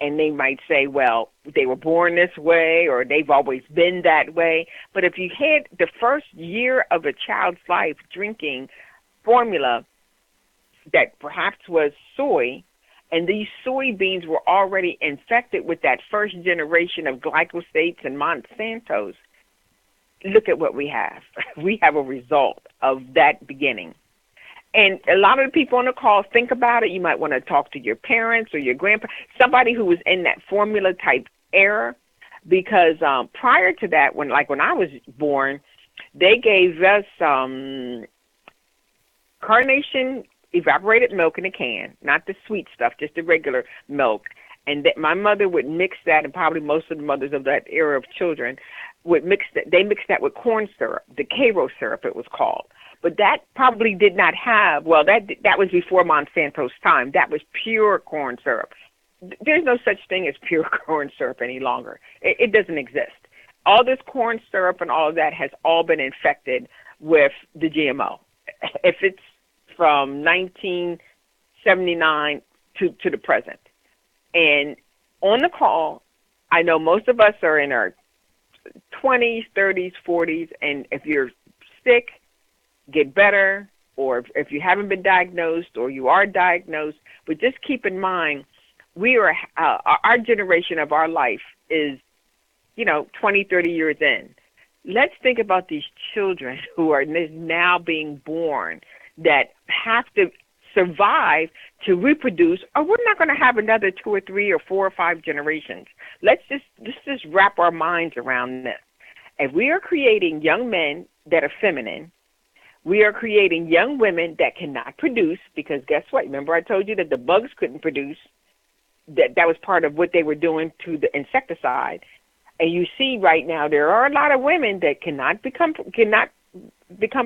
and they might say, well, they were born this way or they've always been that way. But if you had the first year of a child's life drinking formula that perhaps was soy, and these soybeans were already infected with that first generation of glyphosates and Monsantos, look at what we have. We have a result of that beginning. And a lot of the people on the call, think about it. You might want to talk to your parents or your grandparents, somebody who was in that formula type era, because prior to that, when I was born, they gave us carnation evaporated milk in a can, not the sweet stuff, just the regular milk. And that my mother would mix that, and probably most of the mothers of that era of children would mix that. They mixed that with corn syrup, the Cairo syrup it was called. But that probably did not have, well, that was before Monsanto's time. That was pure corn syrup. There's no such thing as pure corn syrup any longer. It doesn't exist. All this corn syrup and all of that has all been infected with the GMO. If it's from 1979 to the present. And on the call, I know most of us are in our 20s, 30s, 40s, and if you're sick, get better, or if you haven't been diagnosed or you are diagnosed, but just keep in mind, we are our generation of our life is, 20, 30 years in. Let's think about these children who are now being born that have to survive to reproduce, or we're not going to have another 2 or 3 or 4 or 5 generations. Let's just wrap our minds around this. If we are creating young men that are feminine, we are creating young women that cannot produce, because guess what? Remember I told you that the bugs couldn't produce. That was part of what they were doing to the insecticide. And you see right now there are a lot of women that cannot become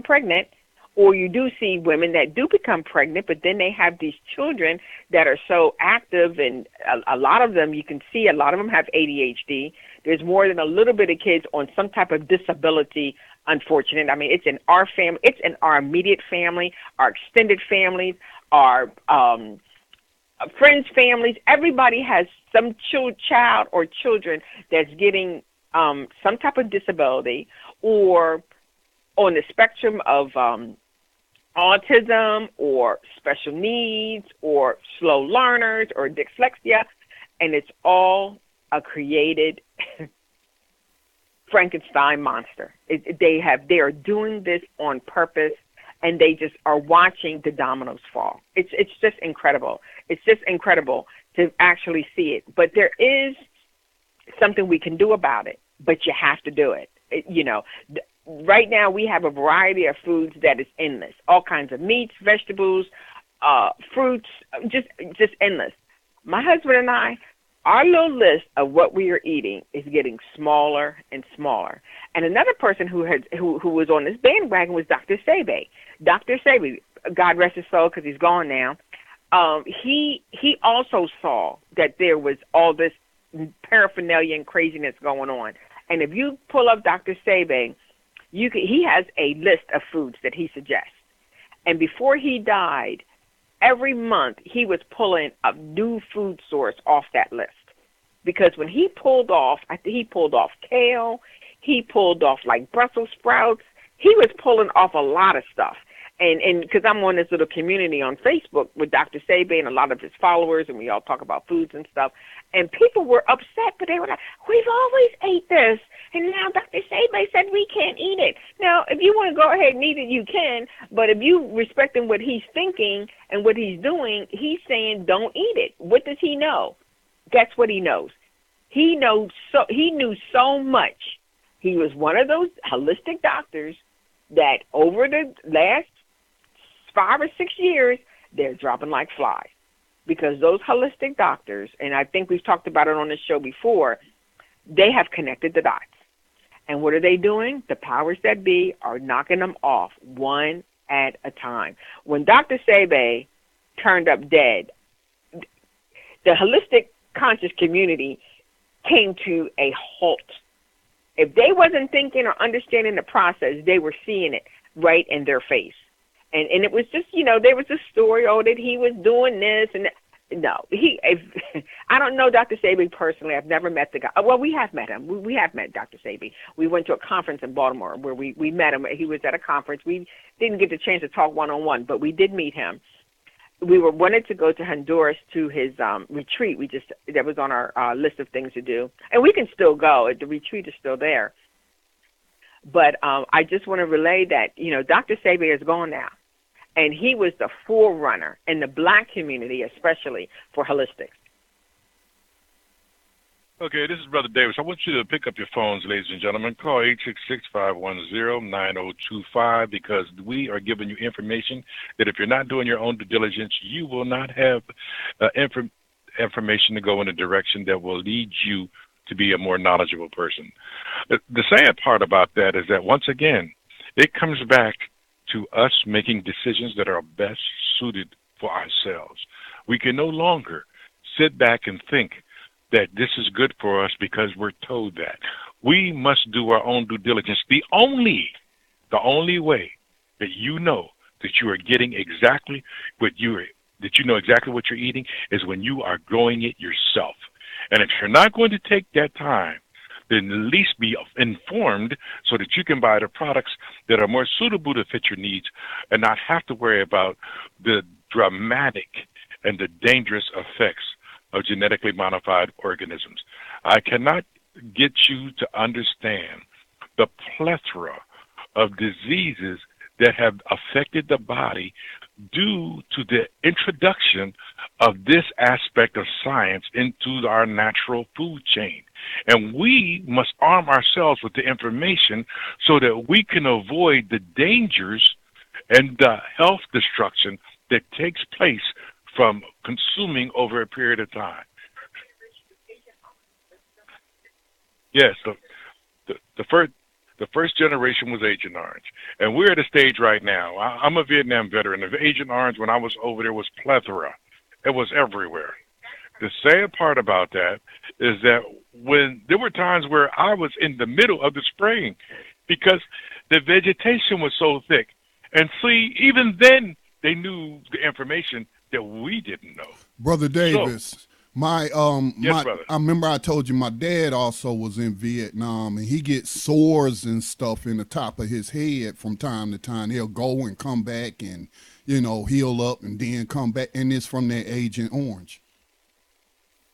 pregnant, or you do see women that do become pregnant, but then they have these children that are so active, and a lot of them, you can see a lot of them have ADHD. There's more than a little bit of kids on some type of disability, unfortunate. I mean, it's in our family, it's in our immediate family, our extended families, our friends' families. Everybody has some child or children that's getting some type of disability, or on the spectrum of autism or special needs or slow learners or dyslexia, and it's all a created Frankenstein monster. They are doing this on purpose, and they just are watching the dominoes fall. It's just incredible. It's just incredible to actually see it. But there is something we can do about it, but you have to do it. Right now we have a variety of foods that is endless. All kinds of meats, vegetables, fruits, just endless. My husband and I our little list of what we are eating is getting smaller and smaller. And another person who was on this bandwagon was Dr. Sebi. Dr. Sebi, God rest his soul because he's gone now. He also saw that there was all this paraphernalia and craziness going on. And if you pull up Dr. Sebi, he has a list of foods that he suggests. And before he died, every month he was pulling a new food source off that list. Because when he pulled off kale, he pulled off like Brussels sprouts. He was pulling off a lot of stuff. And because I'm on this little community on Facebook with Dr. Sebi and a lot of his followers, and we all talk about foods and stuff, and people were upset, but they were like, we've always ate this, and now Dr. Sebi said we can't eat it. Now, if you want to go ahead and eat it, you can, but if you respecting what he's thinking and what he's doing, he's saying don't eat it. What does he know? That's what he knows. He knew so much. He was one of those holistic doctors that over the last 5 or 6 years, they're dropping like flies. Because those holistic doctors, and I think we've talked about it on this show before, they have connected the dots. And what are they doing? The powers that be are knocking them off one at a time. When Dr. Sebi turned up dead, the holistic conscious community came to a halt. If they wasn't thinking or understanding the process, they were seeing it right in their face. And it was just, there was a story, that he was doing this and that. No, I don't know Dr. Sebi personally. I've never met the guy. Well, we have met him. We have met Dr. Sebi. We went to a conference in Baltimore where we met him. He was at a conference. We didn't get the chance to talk one-on-one, but we did meet him. We wanted to go to Honduras to his retreat. That was on our list of things to do. And we can still go. The retreat is still there. But I just want to relay that, Dr. Sebi is gone now. And he was the forerunner in the black community, especially for holistics. Okay, this is Brother Davis. I want you to pick up your phones, ladies and gentlemen. Call 866-510-9025 because we are giving you information that if you're not doing your own due diligence, you will not have information to go in a direction that will lead you to be a more knowledgeable person. The sad part about that is that, once again, it comes back to us making decisions that are best suited for ourselves. We can no longer sit back and think that this is good for us because we're told that. We must do our own due diligence. The only way that you know that you are getting exactly what exactly what you're eating is when you are growing it yourself. And if you're not going to take that time, then at least be informed so that you can buy the products that are more suitable to fit your needs and not have to worry about the dramatic and the dangerous effects of genetically modified organisms. I cannot get you to understand the plethora of diseases that have affected the body due to the introduction of this aspect of science into our natural food chain. And we must arm ourselves with the information so that we can avoid the dangers and the health destruction that takes place from consuming over a period of time. Yes, the first generation was Agent Orange. And we're at a stage right now. I'm a Vietnam veteran. Of Agent Orange, when I was over there, was plethora. It was everywhere. The sad part about that is that when there were times where I was in the middle of the spraying because the vegetation was so thick. And see, even then, they knew the information that we didn't know. Brother Davis, brother. I remember I told you my dad also was in Vietnam, and he gets sores and stuff in the top of his head from time to time. He'll go and come back and, heal up and then come back, and it's from that Agent Orange.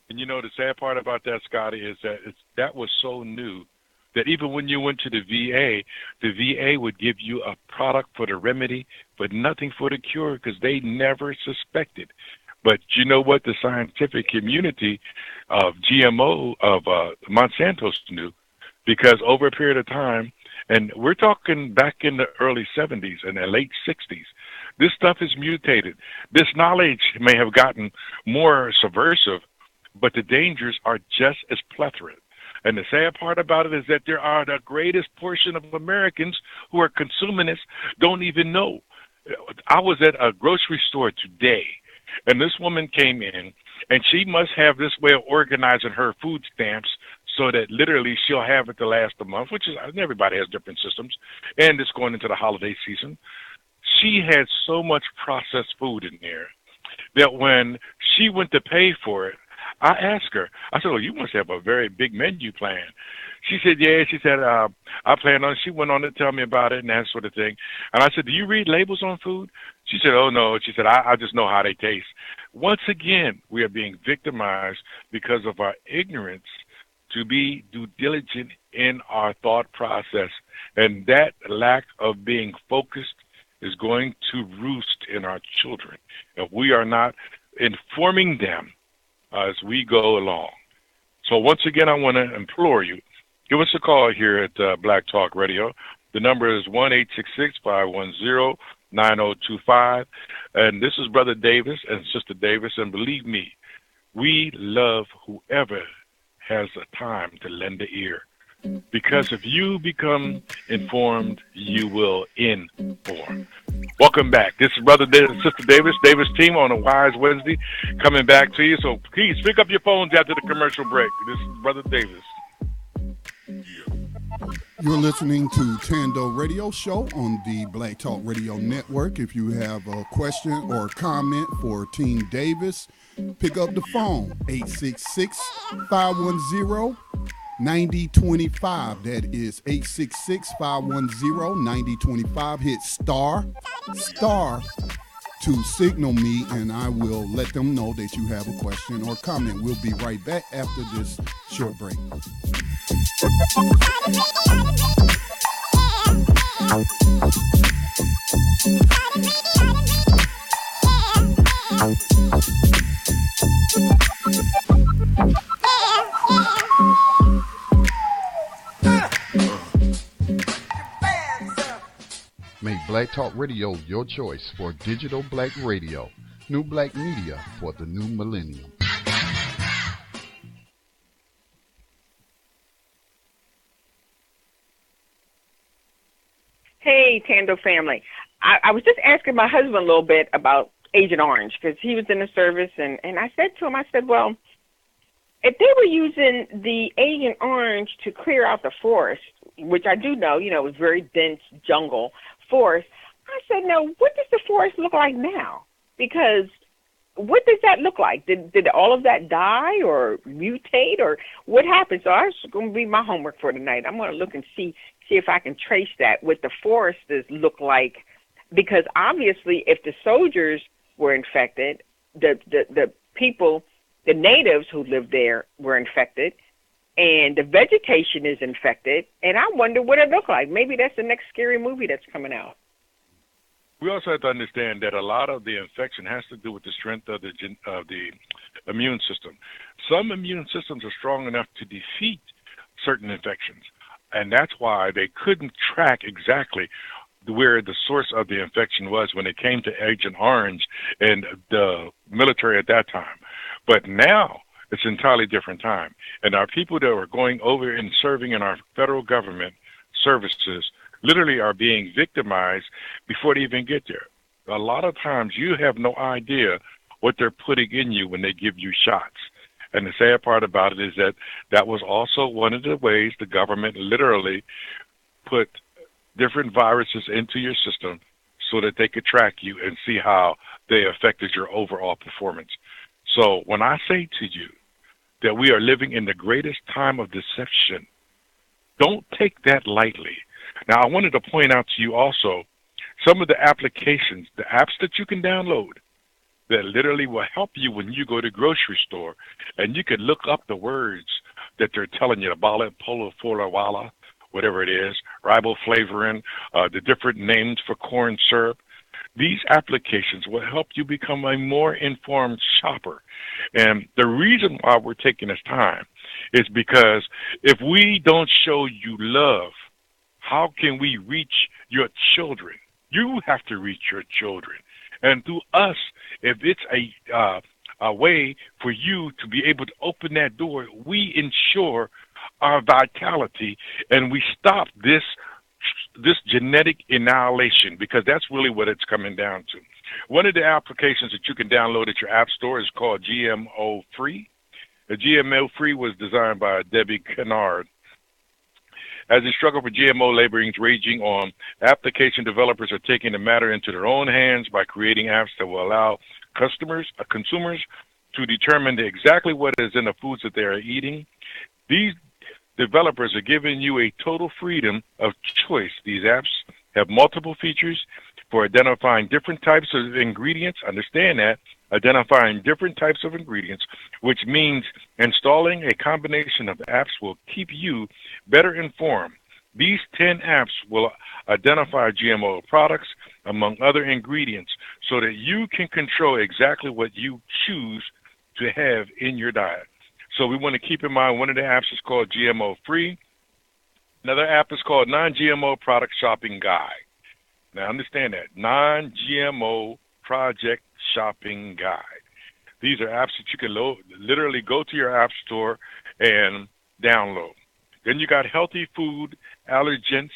And the sad part about that, Scotty, is that that was so new that even when you went to the VA would give you a product for the remedy, but nothing for the cure because they never suspected. But you know what? The scientific community of GMO, of Monsanto's knew, because over a period of time, and we're talking back in the early 70s and the late 60s, this stuff is mutated. This knowledge may have gotten more subversive but the dangers are just as plethora. And the sad part about it is that there are the greatest portion of Americans who are consuming this don't even know. I was at a grocery store today, and this woman came in, and she must have this way of organizing her food stamps so that literally she'll have it to last a month, which is, everybody has different systems, and it's going into the holiday season. She had so much processed food in there that when she went to pay for it, I asked her, I said, "Oh, you must have a very big menu plan." She said, "Yeah." She said, "I plan on it." She went on to tell me about it and that sort of thing. And I said, "Do you read labels on food?" She said, "Oh, no." She said, I just know how they taste." Once again, we are being victimized because of our ignorance to be due diligent in our thought process. And that lack of being focused is going to roost in our children if we are not informing them as we go along. So once again, I want to implore you, give us a call here at Black Talk Radio. The number is 1-866-510-9025. And this is Brother Davis and Sister Davis. And believe me, we love whoever has a time to lend an ear. Because if you become informed, you will inform. Welcome back. This is Brother Davis and Sister Davis, Davis team on a Wise Wednesday, coming back to you. So please pick up your phones after the commercial break. This is Brother Davis. You're listening to Thando Radio Show on the Black Talk Radio Network. If you have a question or comment for Team Davis, pick up the phone, 866-510-9025. That is 866-510-9025. Hit star to signal me, and I will let them know that you have a question or comment. We'll be right back after this short break. Make Black Talk Radio your choice for digital black radio. New black media for the new millennium. Hey, Thando family. I was just asking my husband a little bit about Agent Orange because he was in the service, and I said to him, I said, well, if they were using the Agent Orange to clear out the forest, which I do know, it was very dense jungle forest, I said, no, what does the forest look like now? Because what does that look like? Did all of that die or mutate, or what happened? So that's going to be my homework for tonight. I'm going to look and see if I can trace that, what the forests look like, because obviously if the soldiers were infected, the people, the natives who lived there were infected, and the vegetation is infected, and I wonder what it looked like. Maybe that's the next scary movie that's coming out. We also have to understand that a lot of the infection has to do with the strength of the immune system. Some immune systems are strong enough to defeat certain infections, and that's why they couldn't track exactly where the source of the infection was when it came to Agent Orange and the military at that time. But now it's an entirely different time, and our people that are going over and serving in our federal government services literally are being victimized before they even get there. A lot of times you have no idea what they're putting in you when they give you shots. And the sad part about it is that that was also one of the ways the government literally put different viruses into your system so that they could track you and see how they affected your overall performance. So when I say to you that we are living in the greatest time of deception, don't take that lightly. Now, I wanted to point out to you also some of the applications, the apps that you can download that literally will help you when you go to the grocery store, and you can look up the words that they're telling you, walla, whatever it is, riboflavin, the different names for corn syrup. These applications will help you become a more informed shopper. And the reason why we're taking this time is because if we don't show you love, how can we reach your children? You have to reach your children. And through us, if it's a a way for you to be able to open that door. We ensure our vitality, and we stop this genetic annihilation, because that's really what it's coming down to. One of the applications that you can download at your app store is called GMO Free. The GMO Free was designed by Debbie Kennard. As the struggle for GMO labeling is raging on, application developers are taking the matter into their own hands by creating apps that will allow consumers to determine exactly what is in the foods that they are eating. These developers are giving you a total freedom of choice. These apps have multiple features for identifying different types of ingredients. Understand that. Identifying different types of ingredients, which means installing a combination of apps will keep you better informed. These 10 apps will identify GMO products, among other ingredients, so that you can control exactly what you choose to have in your diet. So we want to keep in mind, one of the apps is called GMO Free. Another app is called Non-GMO Product Shopping Guide. Now understand that, Non-GMO Project Shopping Guide. These are apps that you can literally go to your app store and download. Then you got healthy food, allergens,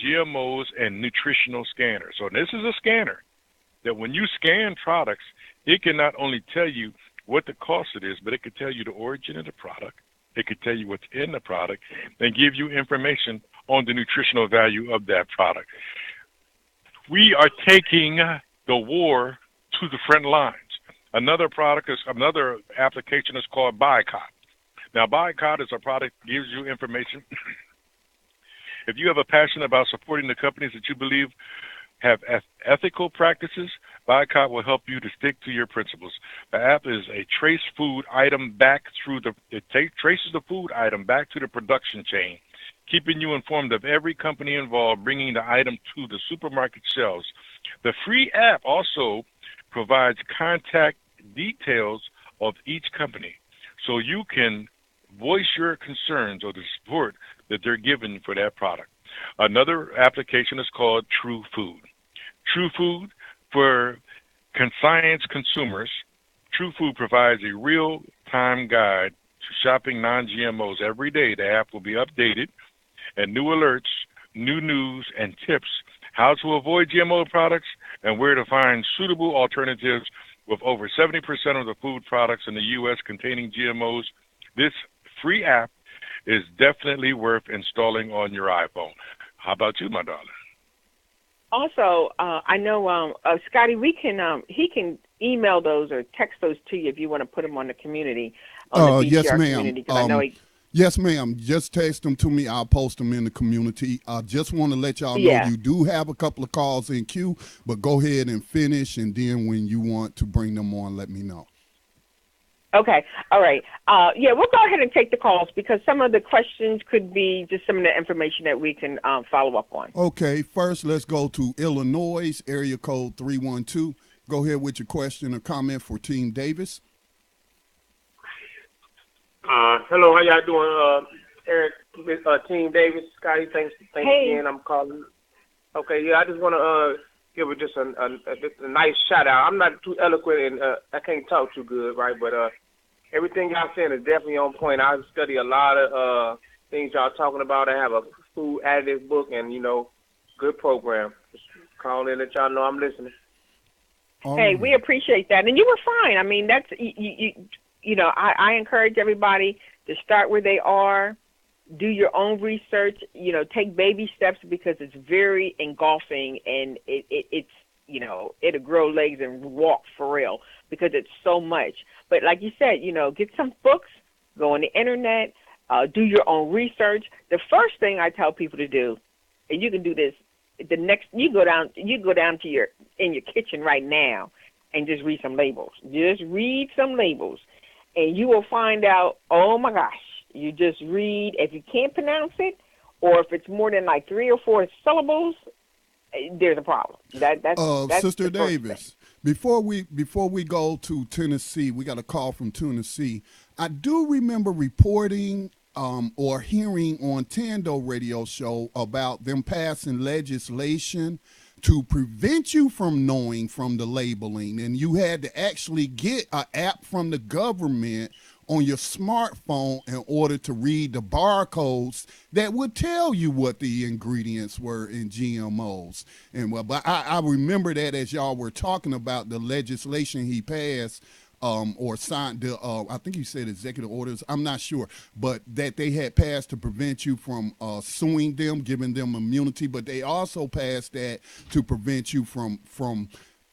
GMOs, and nutritional scanner. So this is a scanner that when you scan products, it can not only tell you what the cost it is, but it could tell you the origin of the product. It could tell you what's in the product and give you information on the nutritional value of that product. We are taking the war to the front lines. Another application is called Boycott. Now, Boycott is a product that gives you information. If you have a passion about supporting the companies that you believe have ethical practices, Boycott will help you to stick to your principles. The app is a traces the food item back to the production chain, keeping you informed of every company involved, bringing the item to the supermarket shelves. The free app also provides contact details of each company, so you can voice your concerns or the support that they're giving for that product. Another application is called True Food. True Food, for conscious consumers, True Food provides a real-time guide to shopping non-GMOs. Every day, the app will be updated, and new alerts, new news, and tips how to avoid GMO products and where to find suitable alternatives. With over 70% of the food products in the U.S. containing GMOs, this free app is definitely worth installing on your iPhone. How about you, my darling? Also, I know Scotty, he can email those or text those to you if you want to put them on the community, on the BTR yes, ma'am. community. 'Cause I know yes, ma'am. Just text them to me. I'll post them in the community. I just want to let y'all know you do have a couple of calls in queue, but go ahead and finish, and then when you want to bring them on, let me know. Okay. All right. We'll go ahead and take the calls because some of the questions could be just some of the information that we can follow up on. Okay. First, let's go to Illinois, area code 312. Go ahead with your question or comment for Team Davis. Hello, how y'all doing? Eric, Team Davis, Scotty, thanks again. I'm calling. Okay, I just want to give it just a nice shout out. I'm not too eloquent and I can't talk too good, right? But everything y'all saying is definitely on point. I study a lot of things y'all talking about. I have a food additive book and, good program. Just call in, let y'all know I'm listening. Hey, we appreciate that. And you were fine. I mean, that's, I encourage everybody to start where they are, do your own research, take baby steps because it's very engulfing and it's, it'll grow legs and walk for real because it's so much. But like you said, get some books, go on the internet, do your own research. The first thing I tell people to do, and you can do this, you go down to in your kitchen right now and just read some labels. Just read some labels and you will find out, oh my gosh, you just read, if you can't pronounce it or if it's more than like 3 or 4 syllables, there's a problem. That's Sister Davis, before we go to Tennessee, we got a call from Tennessee. I do remember reporting or hearing on Thando radio show about them passing legislation to prevent you from knowing from the labeling, and you had to actually get an app from the government on your smartphone in order to read the barcodes that would tell you what the ingredients were in GMOs. And well, but I remember that as y'all were talking about the legislation he passed, or signed the, I think you said executive orders, I'm not sure, but that they had passed to prevent you from suing them, giving them immunity, but they also passed that to prevent you from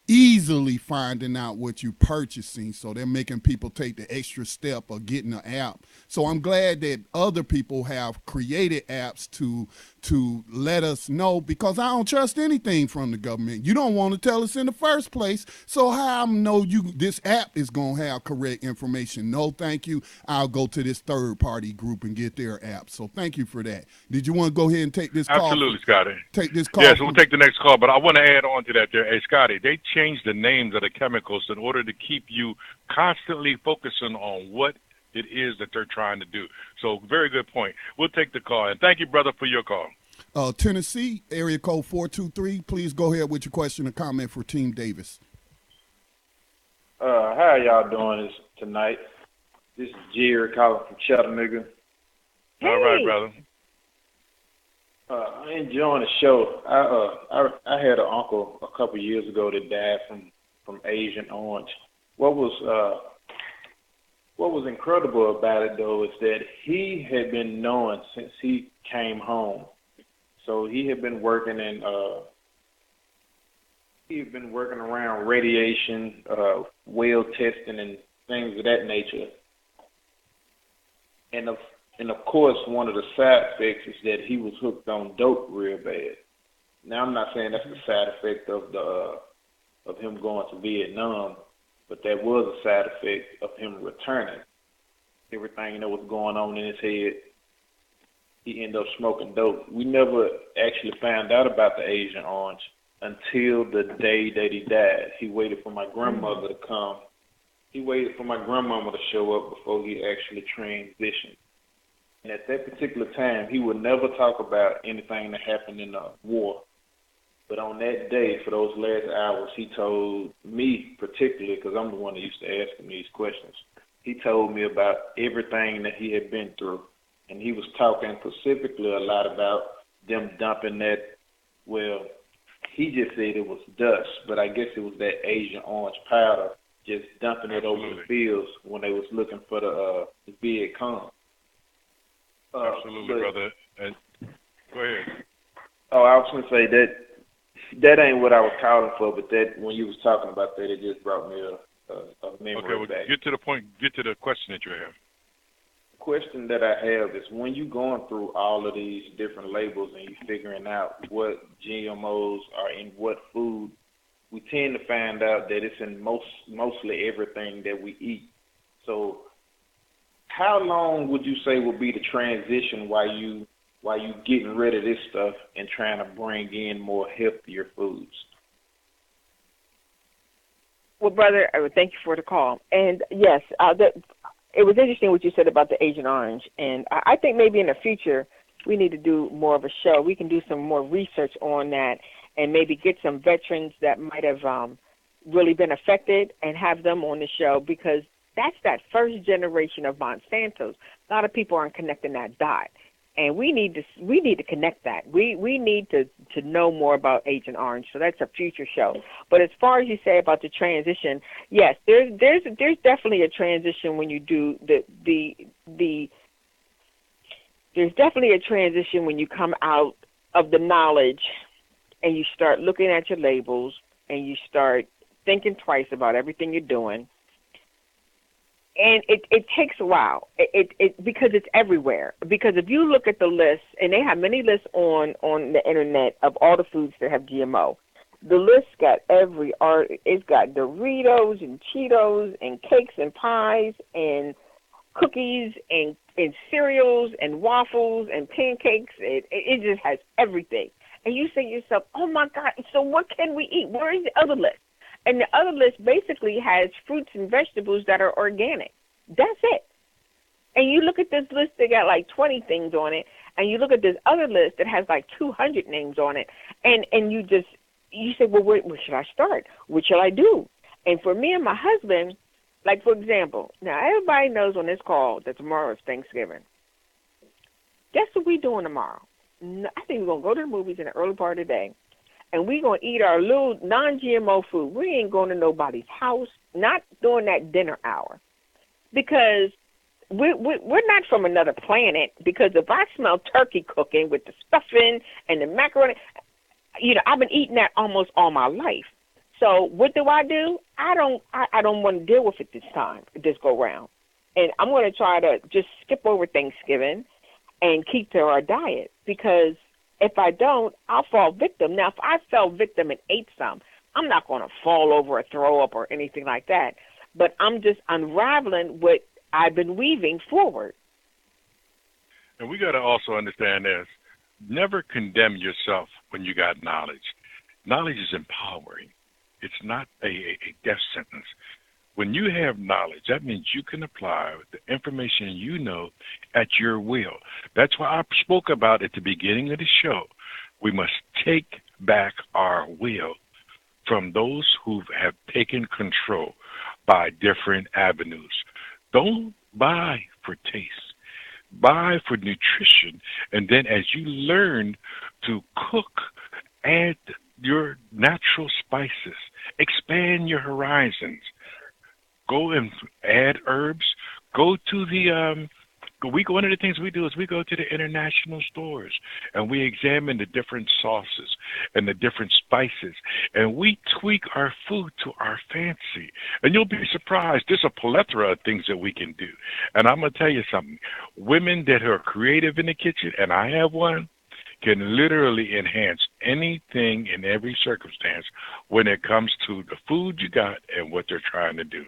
easily finding out what you're purchasing. So they're making people take the extra step of getting an app. So I'm glad that other people have created apps to let us know, because I don't trust anything from the government. You don't want to tell us in the first place. So how I know this app is going to have correct information? No, thank you. I'll go to this third party group and get their app. So thank you for that. Did you want to go ahead and take this call? Absolutely, Scotty. Take this call. Yes, we'll take the next call, but I want to add on to that there. Hey, Scotty, they changed the names of the chemicals in order to keep you constantly focusing on what it is that they're trying to do. So very good point. We'll take the call. And thank you, brother, for your call. Tennessee, area code 423. Please go ahead with your question or comment for Team Davis. How y'all doing tonight? This is Jerry calling from Chattanooga. Hey. All right, brother. I'm enjoying the show. I had an uncle a couple of years ago that died from Agent Orange. What was incredible about it, though, is that he had been knowing since he came home. So he had been working around radiation, well testing, and things of that nature. And of course, one of the side effects is that he was hooked on dope real bad. Now, I'm not saying that's the side effect of him going to Vietnam, but that was a side effect of him returning. Everything that was going on in his head, he ended up smoking dope. We never actually found out about the Agent Orange until the day that he died. He waited for my grandmother to come. He waited for my grandmama to show up before he actually transitioned. And at that particular time, he would never talk about anything that happened in the war. But on that day, for those last hours, he told me particularly, because I'm the one that used to ask him these questions, he told me about everything that he had been through. And he was talking specifically a lot about them dumping that, well, he just said it was dust, but I guess it was that Agent Orange powder, just dumping it over the fields when they was looking for the Viet Cong. Absolutely, brother. And go ahead. Oh, I was going to say that ain't what I was calling for, but that when you was talking about that, it just brought me a memory back. Get to the point. Get to the question that you have. The question that I have is, when you're going through all of these different labels and you're figuring out what GMOs are in what food, we tend to find out that it's in mostly everything that we eat. So how long would you say would be the transition while you getting rid of this stuff and trying to bring in more healthier foods? Well, brother, thank you for the call. And yes, it was interesting what you said about the Agent Orange. And I think maybe in the future we need to do more of a show. We can do some more research on that and maybe get some veterans that might have really been affected and have them on the show, because that's that first generation of Monsantos. A lot of people aren't connecting that dot. And we need to connect that. We need to know more about Agent Orange. So that's a future show. But as far as you say about the transition, yes, there's definitely a transition when you do there's definitely a transition when you come out of the knowledge and you start looking at your labels and you start thinking twice about everything you're doing. And it takes a while, because it's everywhere. Because if you look at the list, and they have many lists on the internet of all the foods that have GMO, the list got it's got Doritos and Cheetos and cakes and pies and cookies and cereals and waffles and pancakes. It just has everything. And you say to yourself, oh my God, so what can we eat? Where is the other list? And the other list basically has fruits and vegetables that are organic. That's it. And you look at this list that got like 20 things on it, and you look at this other list that has like 200 names on it, and you just, you say, well, where should I start? What shall I do? And for me and my husband, like, for example, now everybody knows on this call that tomorrow is Thanksgiving. Guess what we doing tomorrow? I think we're going to go to the movies in the early part of the day, and we're going to eat our little non-GMO food. We ain't going to nobody's house, not during that dinner hour, because we're not from another planet. Because if I smell turkey cooking with the stuffing and the macaroni, I've been eating that almost all my life. So what do? I don't want to deal with it this go round. And I'm going to try to just skip over Thanksgiving and keep to our diet, because if I don't, I'll fall victim. Now, if I fell victim and ate some, I'm not going to fall over or throw up or anything like that. But I'm just unraveling what I've been weaving forward. And we got to also understand this. Never condemn yourself when you got knowledge. Knowledge is empowering. It's not a death sentence. When you have knowledge, that means you can apply the information you know at your will. That's why I spoke about at the beginning of the show. We must take back our will from those who have taken control by different avenues. Don't buy for taste. Buy for nutrition. And then as you learn to cook, add your natural spices. Expand your horizons. Go and add herbs. Go to one of the things we do is we go to the international stores and we examine the different sauces and the different spices, and we tweak our food to our fancy. And you'll be surprised. There's a plethora of things that we can do. And I'm going to tell you something. Women that are creative in the kitchen, and I have one, can literally enhance anything in every circumstance when it comes to the food you got and what they're trying to do.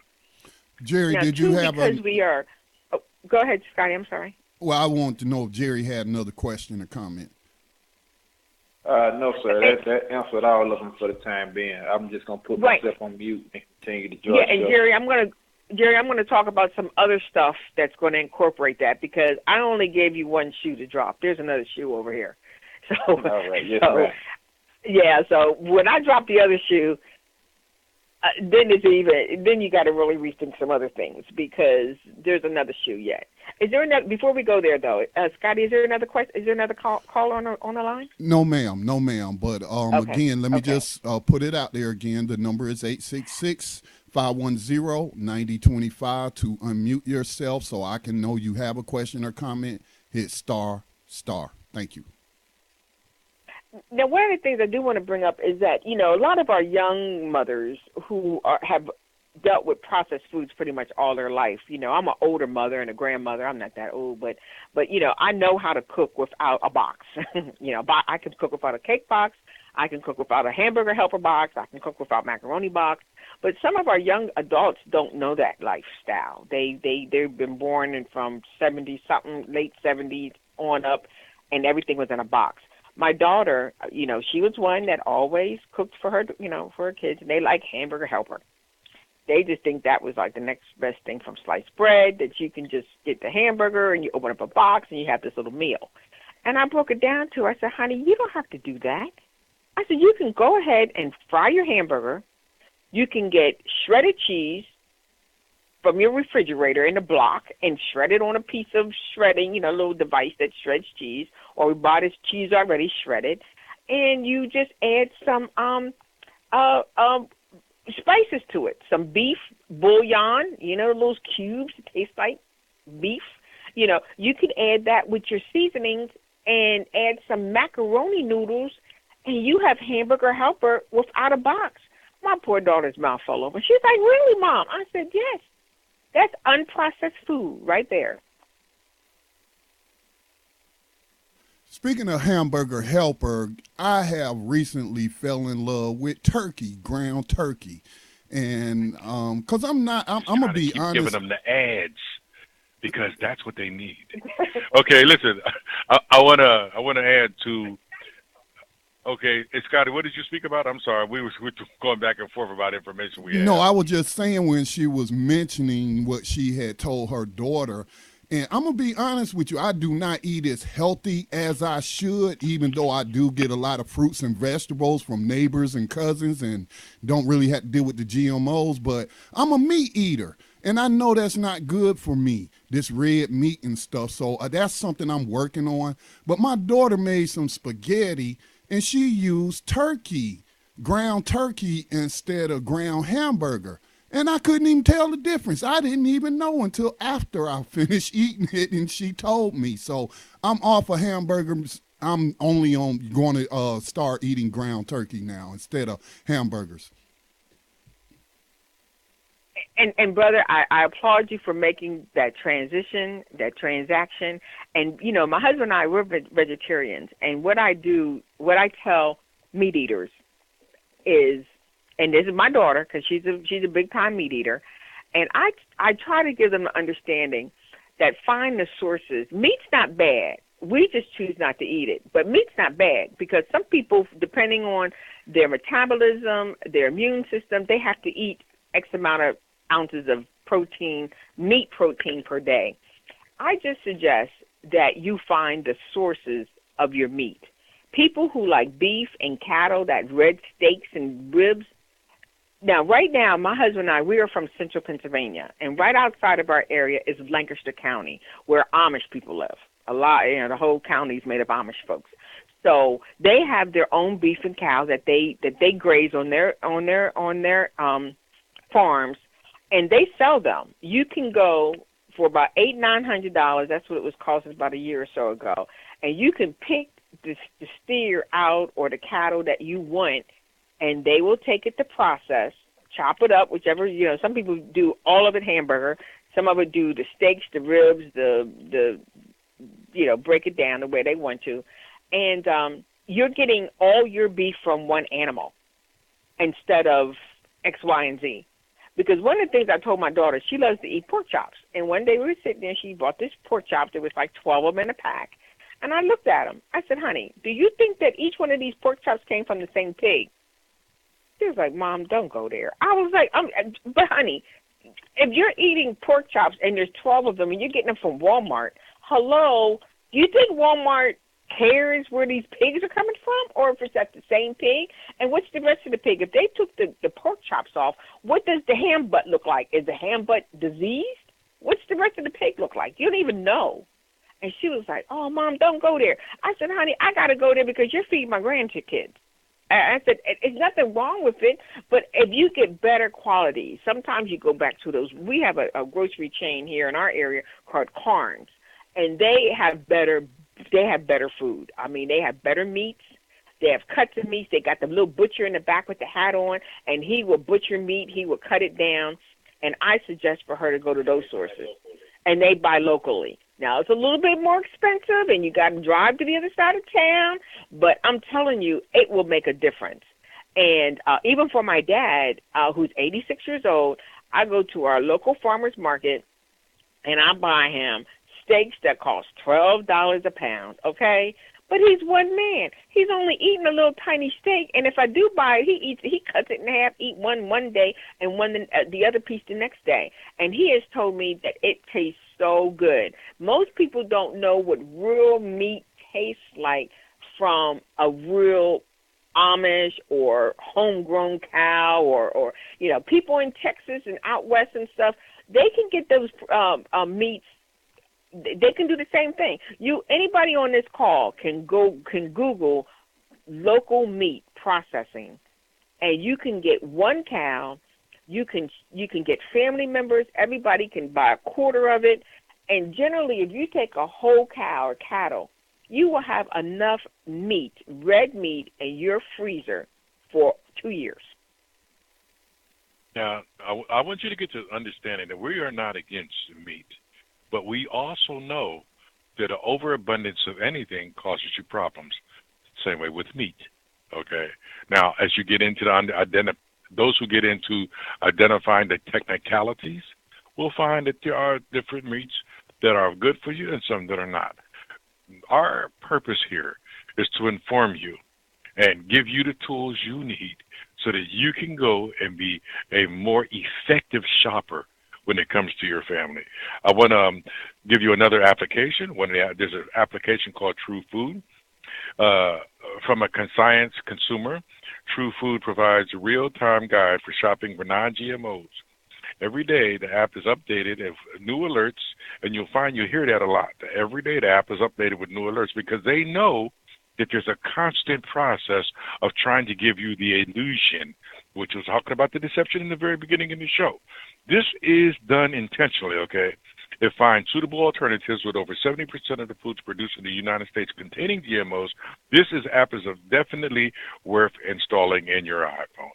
Jerry, now, did you have because we are? Oh, go ahead, Scotty. I'm sorry. Well, I want to know if Jerry had another question or comment. No, sir. That answered all of them for the time being. I'm just gonna put myself on mute and continue to join. Yeah, and Jerry, I'm gonna talk about some other stuff that's going to incorporate that, because I only gave you one shoe to drop. There's another shoe over here. So, all right. Yes, ma'am. Yeah. So when I drop the other shoe, then you got to really rethink some other things, because there's another shoe yet. Is there another? Before we go there, though, Scotty, is there another question? Is there another call on the line? No, ma'am. No, ma'am. But again, let me just put it out there again. The number is 866-510-9025 to unmute yourself so I can know you have a question or comment. Hit star. Thank you. Now, one of the things I do want to bring up is that, a lot of our young mothers who have dealt with processed foods pretty much all their life. I'm an older mother and a grandmother. I'm not that old, but I know how to cook without a box. I can cook without a cake box. I can cook without a hamburger helper box. I can cook without macaroni box. But some of our young adults don't know that lifestyle. They've been born in from 70-something, late 70s on up, and everything was in a box. My daughter, she was one that always cooked for her, for her kids, and they like hamburger helper. They just think that was like the next best thing from sliced bread, that you can just get the hamburger and you open up a box and you have this little meal. And I broke it down to her. I said, honey, you don't have to do that. I said, you can go ahead and fry your hamburger. You can get shredded cheese from your refrigerator in a block and shred it on a piece of shredding, a little device that shreds cheese, or we buy this cheese already shredded, and you just add some spices to it, some beef bouillon, those cubes that taste like beef. You can add that with your seasonings and add some macaroni noodles, and you have hamburger helper without a box. My poor daughter's mouth fell open. She's like, really, Mom? I said, yes. That's unprocessed food right there. Speaking of hamburger helper, I have recently fell in love with turkey, ground turkey. And because I'm gonna be honest, giving them the ads because that's what they need. Okay, listen, I wanna add to. Okay, Scotty, what did you speak about? I'm sorry, we were going back and forth about information we had. No, I was just saying when she was mentioning what she had told her daughter, And I'm going to be honest with you, I do not eat as healthy as I should, even though I do get a lot of fruits and vegetables from neighbors and cousins and don't really have to deal with the GMOs, but I'm a meat eater. And I know that's not good for me, this red meat and stuff. So that's something I'm working on. But my daughter made some spaghetti, and she used turkey, ground turkey, instead of ground hamburger. And I couldn't even tell the difference. I didn't even know until after I finished eating it, and she told me. So I'm off of hamburgers. I'm only going to start eating ground turkey now instead of hamburgers. And brother, I applaud you for making that transition, that transaction. And, you know, my husband and I, we're vegetarians. And what I tell meat eaters is, and this is my daughter, because she's a big-time meat eater, and I try to give them an understanding that find the sources. Meat's not bad. We just choose not to eat it. But meat's not bad, because some people, depending on their metabolism, their immune system, they have to eat X amount of ounces of protein, meat protein per day. I just suggest that you find the sources of your meat. People who like beef and cattle, that red steaks and ribs. Now, right now, my husband and I, we are from central Pennsylvania, and right outside of our area is Lancaster County, where Amish people live. A lot, you know, the whole county is made of Amish folks. So they have their own beef and cows that they graze on their farms, and they sell them. You can go for about $800-900. That's what it was costing about a year or so ago, and you can pick the steer out or the cattle that you want, and they will take it to process, chop it up, whichever, you know, some people do all of it hamburger, some of it do the steaks, the ribs, the you know, break it down the way they want to, and you're getting all your beef from one animal instead of X, Y, and Z. Because one of the things I told my daughter, she loves to eat pork chops. And one day we were sitting there, she bought this pork chop. There was like 12 of them in a pack. And I looked at them. I said, honey, do you think that each one of these pork chops came from the same pig? She was like, Mom, don't go there. I was like, but honey, if you're eating pork chops and there's 12 of them and you're getting them from Walmart, hello, do you think Walmart cares where these pigs are coming from, or if it's at the same pig? And what's the rest of the pig? If they took the pork chops off, what does the ham butt look like? Is the ham butt diseased? What's the rest of the pig look like? You don't even know. And she was like, oh, Mom, don't go there. I said, honey, I got to go there because you're feeding my grandkids. I said, it's nothing wrong with it, but if you get better quality, sometimes you go back to those. We have a grocery chain here in our area called Carnes, and they have better food. I mean, they have better meats. They have cuts of meats. They got the little butcher in the back with the hat on, and he will butcher meat. He will cut it down, and I suggest for her to go to those sources, and they buy locally. Now, it's a little bit more expensive, and you got to drive to the other side of town, but I'm telling you, it will make a difference. And even for my dad, who's 86 years old, I go to our local farmer's market, and I buy him steaks that cost $12 a pound, okay? But he's one man. He's only eating a little tiny steak, and if I do buy it, he cuts it in half, eat one day, and the other piece the next day. And he has told me that it tastes so good. Most people don't know what real meat tastes like from a real Amish or homegrown cow or you know, people in Texas and out west and stuff. They can get those meats. They can do the same thing. Anybody on this call can Google local meat processing, and you can get one cow. You can get family members. Everybody can buy a quarter of it, and generally, if you take a whole cow or cattle, you will have enough meat, red meat, in your freezer for 2 years. Now, I want you to get to understanding that we are not against meat. But we also know that an overabundance of anything causes you problems. Same way with meat. Okay. Now, as you get into those who get into identifying the technicalities, will find that there are different meats that are good for you and some that are not. Our purpose here is to inform you and give you the tools you need so that you can go and be a more effective shopper when it comes to your family. I want to give you another application. There's an application called True Food. From a science consumer, True Food provides a real-time guide for shopping for non-GMOs. Every day, the app is updated with new alerts, and you'll hear that a lot. Every day, the app is updated with new alerts because they know that there's a constant process of trying to give you the illusion, which was talking about the deception in the very beginning of the show. This is done intentionally, okay? It finds suitable alternatives with over 70% of the foods produced in the United States containing GMOs. This app is definitely worth installing in your iPhone,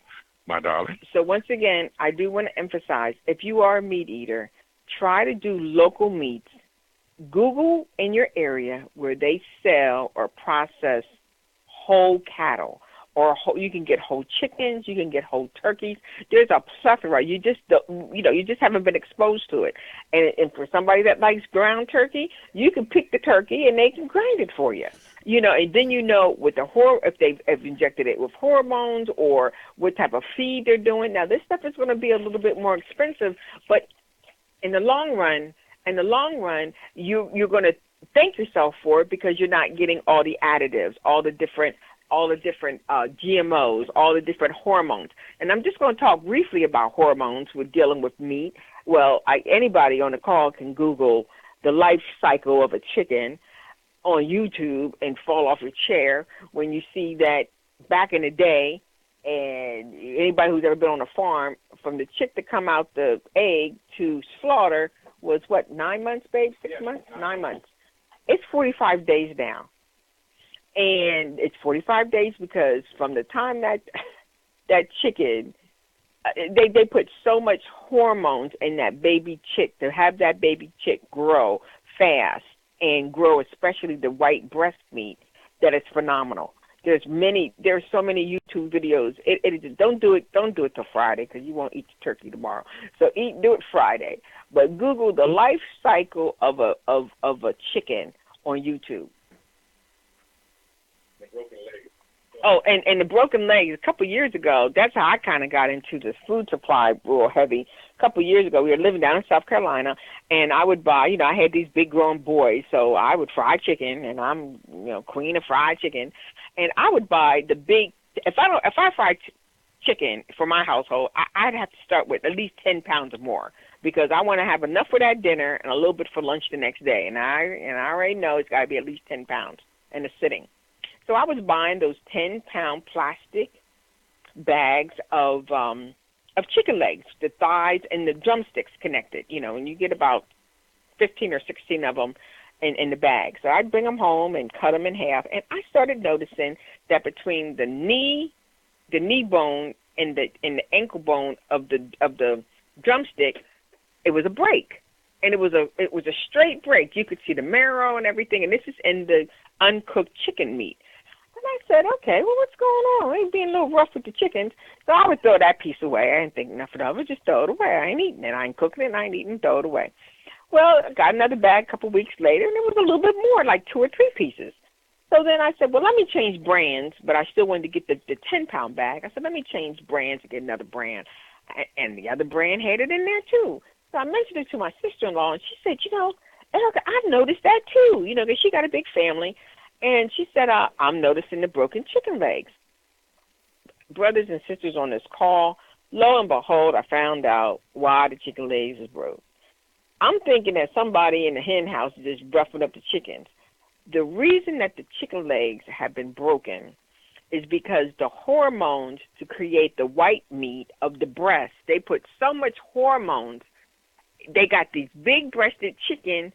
my darling. So once again, I do want to emphasize, if you are a meat eater, try to do local meats. Google in your area where they sell or process whole cattle, or you can get whole chickens, you can get whole turkeys. There's a plethora. You just haven't been exposed to it. And for somebody that likes ground turkey, you can pick the turkey and they can grind it for you. And then with if they've injected it with hormones or what type of feed they're doing. Now this stuff is going to be a little bit more expensive, but in the long run, you're going to thank yourself for it because you're not getting all the additives, all the different GMOs, all the different hormones. And I'm just going to talk briefly about hormones with dealing with meat. Well, anybody on the call can Google the life cycle of a chicken on YouTube and fall off your chair when you see that back in the day. And anybody who's ever been on a farm, from the chick to come out the egg to slaughter was 9 months, babe? 6 months? 9 months. It's 45 days now. And it's 45 days because from the time that chicken, they put so much hormones in that baby chick to have that baby chick grow fast and grow, especially the white breast meat, that it's phenomenal. There's so many YouTube videos. Don't do it till Friday because you won't eat the turkey tomorrow. So do it Friday. But Google the life cycle of a chicken on YouTube. Oh, and the broken legs. A couple of years ago, that's how I kind of got into the food supply real heavy. A couple of years ago, we were living down in South Carolina, and I would buy, I had these big grown boys, so I would fry chicken, and I'm, queen of fried chicken, and I would buy the big. If I fried chicken for my household, I'd have to start with at least 10 pounds or more because I want to have enough for that dinner and a little bit for lunch the next day, and I already know it's got to be at least 10 pounds in a sitting. So I was buying those 10-pound plastic bags of chicken legs, the thighs and the drumsticks connected, and you get about 15 or 16 of them in the bag. So I'd bring them home and cut them in half, and I started noticing that between the knee bone and the ankle bone of the drumstick, it was a break. And it was a straight break. You could see the marrow and everything, and this is in the uncooked chicken meat. And I said, okay, well, what's going on? I ain't being a little rough with the chickens. So I would throw that piece away. I didn't think nothing of it. Just throw it away. I ain't eating it. I ain't cooking it. I ain't eating it. Throw it away. Well, I got another bag a couple weeks later, and it was a little bit more, like 2 or 3 pieces. So then I said, well, let me change brands, but I still wanted to get the 10-pound bag. I said, let me change brands and get another brand. And the other brand had it in there, too. So I mentioned it to my sister-in-law, and she said, Erica, I've noticed that, too, because she got a big family. And she said, I'm noticing the broken chicken legs. Brothers and sisters on this call, lo and behold, I found out why the chicken legs is broke. I'm thinking that somebody in the hen house is just roughing up the chickens. The reason that the chicken legs have been broken is because the hormones to create the white meat of the breast, they put so much hormones. They got these big-breasted chicken,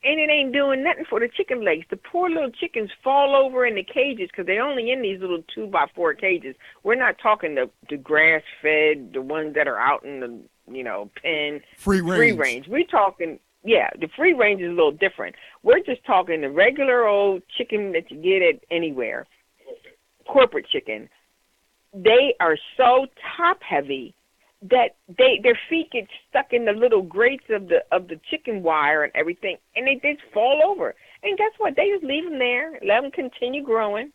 and it ain't doing nothing for the chicken legs. The poor little chickens fall over in the cages because they're only in these little 2x4 cages. We're not talking the grass-fed, the ones that are out in the, pen. Free range. We're talking, the free range is a little different. We're just talking the regular old chicken that you get at anywhere, corporate chicken. They are so top-heavy that their feet get stuck in the little grates of the chicken wire and everything, and they just fall over. And guess what? They just leave them there, let them continue growing,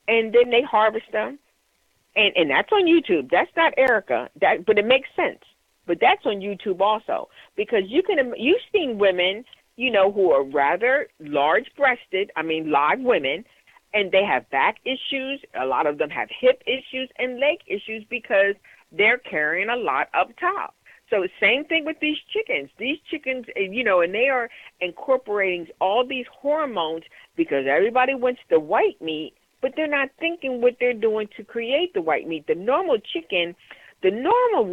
and then they harvest them. And that's on YouTube. That's not Erica. But it makes sense But that's on YouTube also, because you've seen women, who are rather large-breasted, live women, and they have back issues. A lot of them have hip issues and leg issues because they're carrying a lot up top. So same thing with these chickens. These chickens, and they are incorporating all these hormones because everybody wants the white meat, but they're not thinking what they're doing to create the white meat. The normal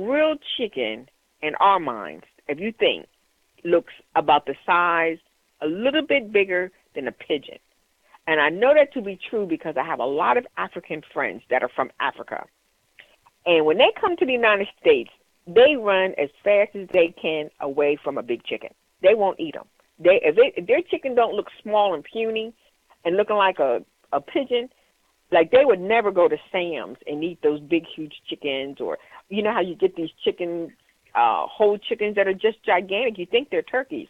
real chicken in our minds, if you think, looks about the size, a little bit bigger than a pigeon. And I know that to be true because I have a lot of African friends that are from Africa. And when they come to the United States, they run as fast as they can away from a big chicken. They won't eat them. If their chicken don't look small and puny and looking like a pigeon, like they would never go to Sam's and eat those big, huge chickens, or you know how you get these chicken, whole chickens that are just gigantic. You think they're turkeys.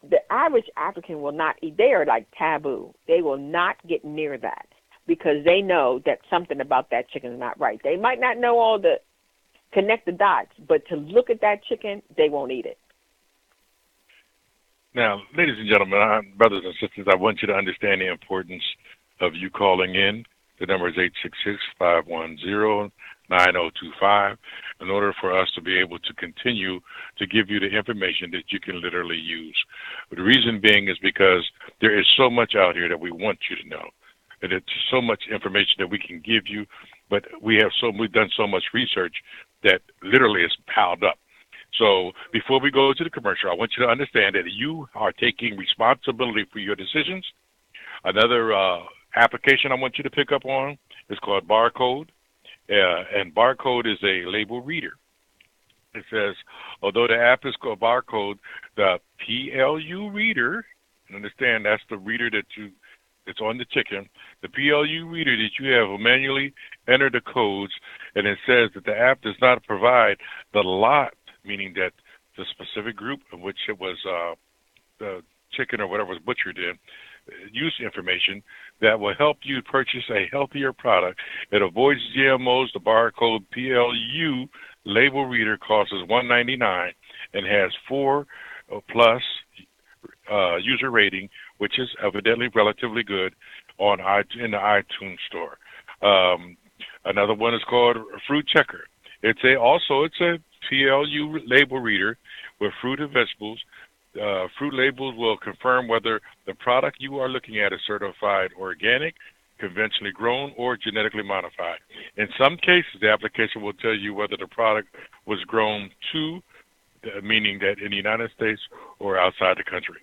The average African will not eat. They are like taboo. They will not get near that because they know that something about that chicken is not right. They might not know all the connect the dots, but to look at that chicken, they won't eat it. Now, ladies and gentlemen, brothers and sisters, I want you to understand the importance of you calling in. The number is 866-510-9025 in order for us to be able to continue to give you the information that you can literally use. But the reason being is because there is so much out here that we want you to know. And it's so much information that we can give you, but we've done so much research that literally is piled up. So before we go to the commercial, I want you to understand that you are taking responsibility for your decisions. Another application I want you to pick up on is called Barcode, and Barcode is a label reader. It says, although the app is called Barcode, the PLU reader, and understand that's the reader it's on the chicken, the PLU reader that you have will manually enter the codes, and it says that the app does not provide the lot, meaning that the specific group of which it was the chicken or whatever was butchered in, use information that will help you purchase a healthier product. It avoids GMOs. The Barcode PLU label reader costs $199 and has 4+ user rating, which is evidently relatively good in the iTunes store. Another one is called Fruit Checker. It's a PLU label reader with fruit and vegetables. Fruit labels will confirm whether the product you are looking at is certified organic, conventionally grown, or genetically modified. In some cases, the application will tell you whether the product was grown meaning that in the United States or outside the country.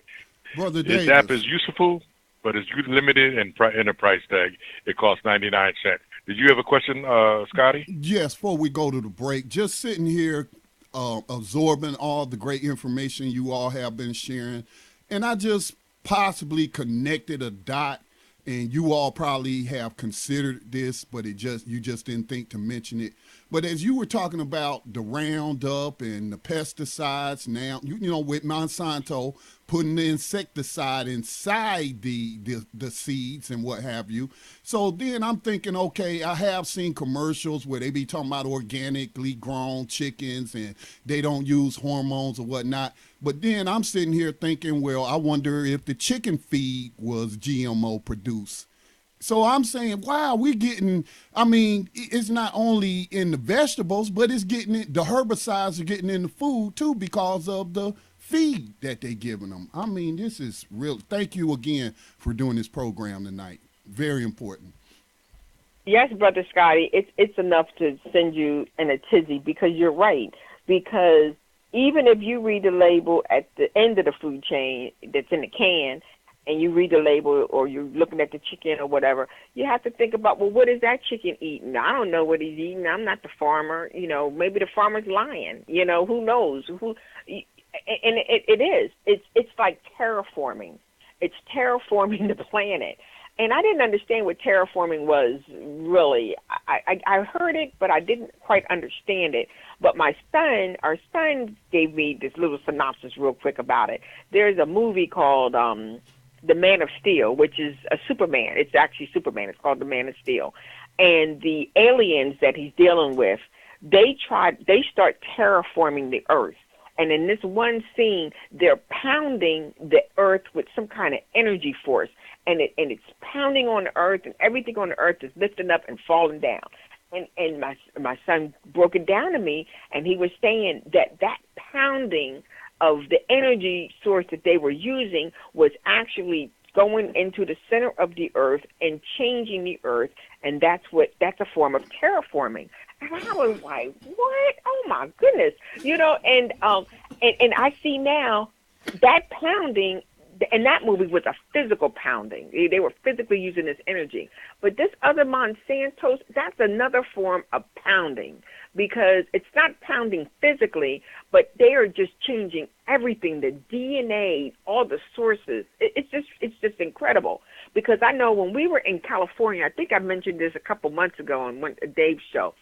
Brother This Davis. app is useful, but it's limited in a price tag. It costs 99 cents. Did you have a question, Scotty? Yes, before we go to the break, just sitting here absorbing all the great information you all have been sharing, and I just possibly connected a dot, and you all probably have considered this, but you just didn't think to mention it. But as you were talking about the Roundup and the pesticides, now with Monsanto putting the insecticide inside the seeds and what have you. So then I'm thinking, okay, I have seen commercials where they be talking about organically grown chickens and they don't use hormones or whatnot. But then I'm sitting here thinking, well, I wonder if the chicken feed was GMO produced. So I'm saying, wow, it's not only in the vegetables, but it's the herbicides are getting in the food too because of the feed that they're giving them. I mean, this is real. Thank you again for doing this program tonight. Very important. Yes, Brother Scotty, it's enough to send you in a tizzy because you're right. Because even if you read the label at the end of the food chain that's in the can, and you read the label or you're looking at the chicken or whatever, you have to think about, well, what is that chicken eating? I don't know what he's eating. I'm not the farmer. Maybe the farmer's lying. Who knows? And it is. It's like terraforming. It's terraforming the planet. And I didn't understand what terraforming was really. I heard it, but I didn't quite understand it. But our son gave me this little synopsis real quick about it. There's a movie called The Man of Steel, which is a Superman. It's actually Superman. It's called The Man of Steel. And the aliens that he's dealing with, they start terraforming the earth. And in this one scene, they're pounding the earth with some kind of energy force, and it's pounding on the earth, and everything on the earth is lifting up and falling down. And my son broke it down to me, and he was saying that pounding of the energy source that they were using was actually going into the center of the earth and changing the earth, and that's a form of terraforming. And I was like, what? Oh my goodness. And I see now that pounding, and that movie was a physical pounding. They were physically using this energy. But this other Monsanto's, that's another form of pounding, because it's not pounding physically, but they are just changing everything, the DNA, all the sources. It's just incredible. Because I know when we were in California, I think I mentioned this a couple months ago on Dave's show.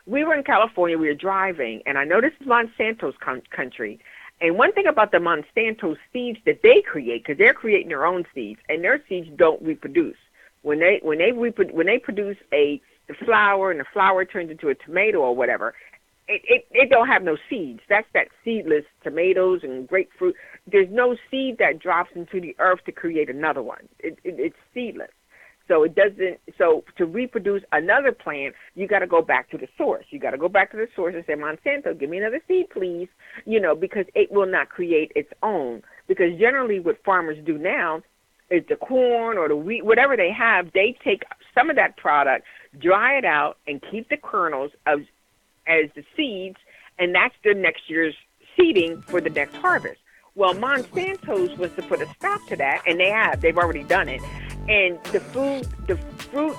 We were in California, we were driving, and I know this is Monsanto's country. And one thing about the Monsanto seeds that they create, because they're creating their own seeds, and their seeds don't reproduce. When they produce the flower, and the flower turns into a tomato or whatever, it don't have no seeds. That's that seedless tomatoes and grapefruit. There's no seed that drops into the earth to create another one. It's seedless. So it doesn't. So to reproduce another plant, you got to go back to the source. You got to go back to the source and say, Monsanto, give me another seed, please. Because it will not create its own. Because generally, what farmers do now is the corn or the wheat, whatever they have, they take some of that product, dry it out, and keep the kernels as the seeds, and that's the next year's seeding for the next harvest. Well, Monsanto's was to put a stop to that, and they have. They've already done it. And the fruit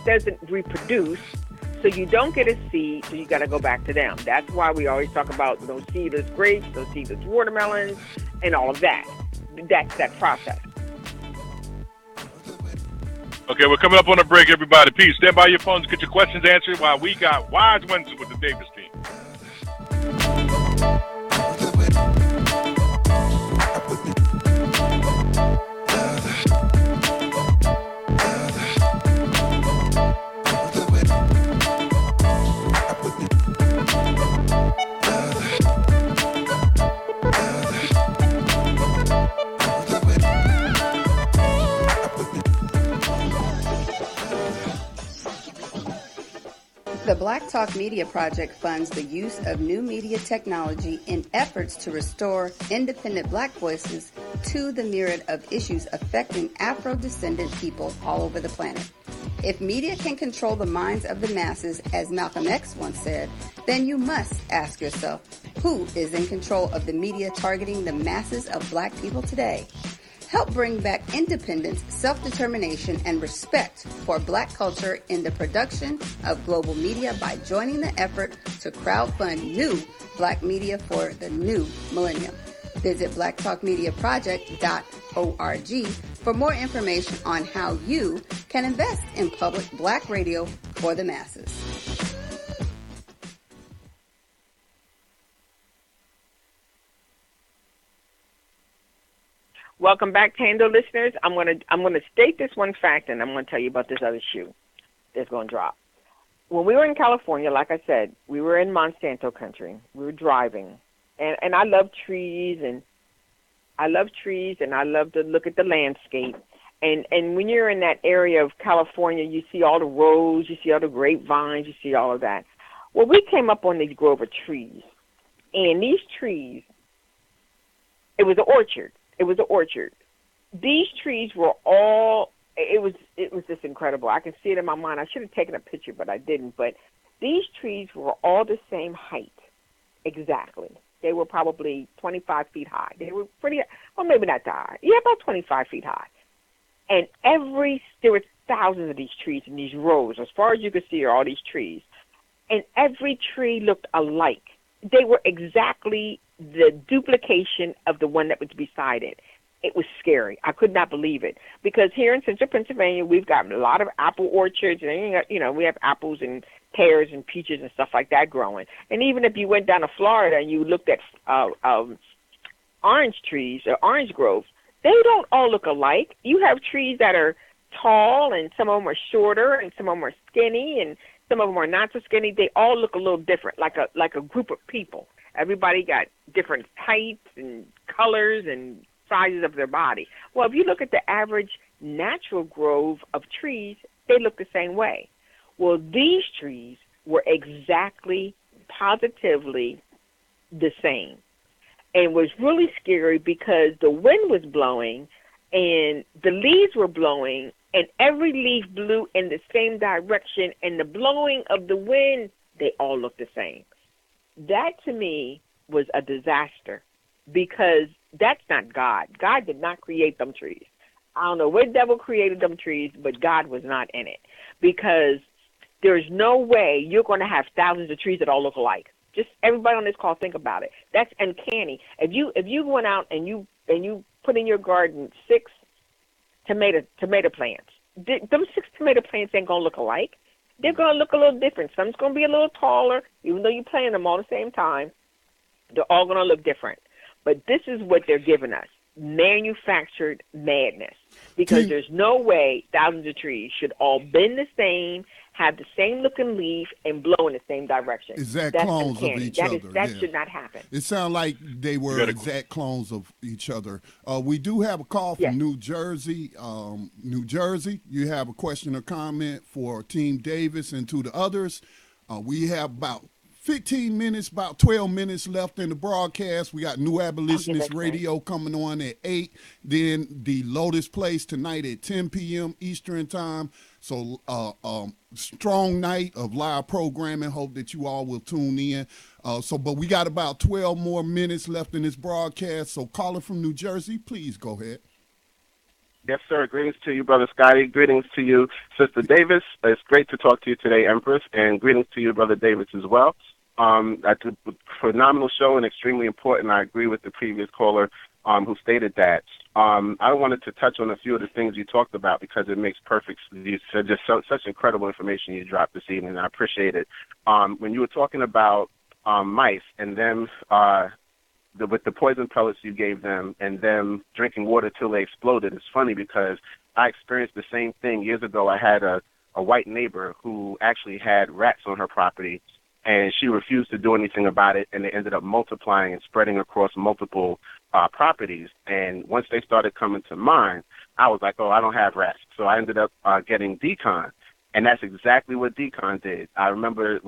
doesn't reproduce, so you don't get a seed, so you got to go back to them. That's why we always talk about those seedless grapes, those seedless watermelons, and all of that. That's that process. Okay, we're coming up on a break, everybody. Peace. Stand by your phones, get your questions answered while we got Wise Wednesday with the Davis team. The Black Talk Media Project funds the use of new media technology in efforts to restore independent Black voices to the myriad of issues affecting Afro-descendant people all over the planet. If media can control the minds of the masses, as Malcolm X once said, then you must ask yourself, who is in control of the media targeting the masses of Black people today? Help bring back independence, self-determination, and respect for Black culture in the production of global media by joining the effort to crowdfund new Black media for the new millennium. Visit blacktalkmediaproject.org for more information on how you can invest in public Black radio for the masses. Welcome back, Thando listeners. I'm gonna state this one fact, and I'm gonna tell you about this other shoe that's gonna drop. When we were in California, like I said, we were in Monsanto country. We were driving, and I love trees, and I love to look at the landscape. And when you're in that area of California, you see all the roads, you see all the grapevines, you see all of that. Well, we came up on these grove of trees, and these trees, it was an orchard. It was an orchard. These trees were all, it was just incredible. I can see it in my mind. I should have taken a picture, but I didn't. But these trees were all the same height, exactly. They were probably 25 feet high. They were pretty, well, maybe not that high. Yeah, about 25 feet high. And there were thousands of these trees in these rows. As far as you could see are all these trees. And every tree looked alike. They were exactly the duplication of the one that was beside it. It was scary. I could not believe it. Because here in central Pennsylvania, we've got a lot of apple orchards, and we have apples and pears and peaches and stuff like that growing. And even if you went down to Florida and you looked at orange trees or orange groves, they don't all look alike. You have trees that are tall, and some of them are shorter, and some of them are skinny, and Some of them are not so skinny. They all look a little different, like a group of people. Everybody got different heights and colors and sizes of their body. Well, if you look at the average natural grove of trees, they look the same way. Well, these trees were exactly, positively the same. And it was really scary because the wind was blowing and the leaves were blowing, and every leaf blew in the same direction, and the blowing of the wind, they all looked the same. That, to me, was a disaster because that's not God. God did not create them trees. I don't know what devil created them trees, but God was not in it because there's no way you're going to have thousands of trees that all look alike. Just everybody on this call, think about it. That's uncanny. If you went out and you put in your garden 6 tomato plants, them 6 tomato plants ain't gonna look alike. They're gonna look a little different. Some's gonna be a little taller, even though you're planting them all the same time. They're all gonna look different. But this is what they're giving us: manufactured madness. Because there's no way thousands of trees should all bend the same, have the same looking leaf, and blow in the same direction. Exact That's clones uncanny. of each That other. that should not happen. It sounds like they were exact clones of each other. We do have a call from New Jersey. New Jersey, you have a question or comment for Team Davis and to the others. We have about 15 minutes, about 12 minutes left in the broadcast. We got New Abolitionist Radio coming on at 8. Then the Lotus Place tonight at 10 p.m. Eastern Time. So strong night of live programming. Hope that you all will tune in. But we got about 12 more minutes left in this broadcast. So caller from New Jersey, please go ahead. Yes, sir. Greetings to you, Brother Scotty. Greetings to you, Sister Davis. It's great to talk to you today, Empress. And greetings to you, Brother Davis, as well. That's a phenomenal show and extremely important. I agree with the previous caller who stated that. I wanted to touch on a few of the things you talked about because it makes perfect sense. You said just such incredible information you dropped this evening, and I appreciate it. When you were talking about mice and them with the poison pellets you gave them and them drinking water till they exploded, it's funny because I experienced the same thing years ago. I had a white neighbor who actually had rats on her property, and she refused to do anything about it, and they ended up multiplying and spreading across multiple properties. And once they started coming to mine, I was like, oh, I don't have rats. So I ended up getting Decon, and that's exactly what Decon did. I remember,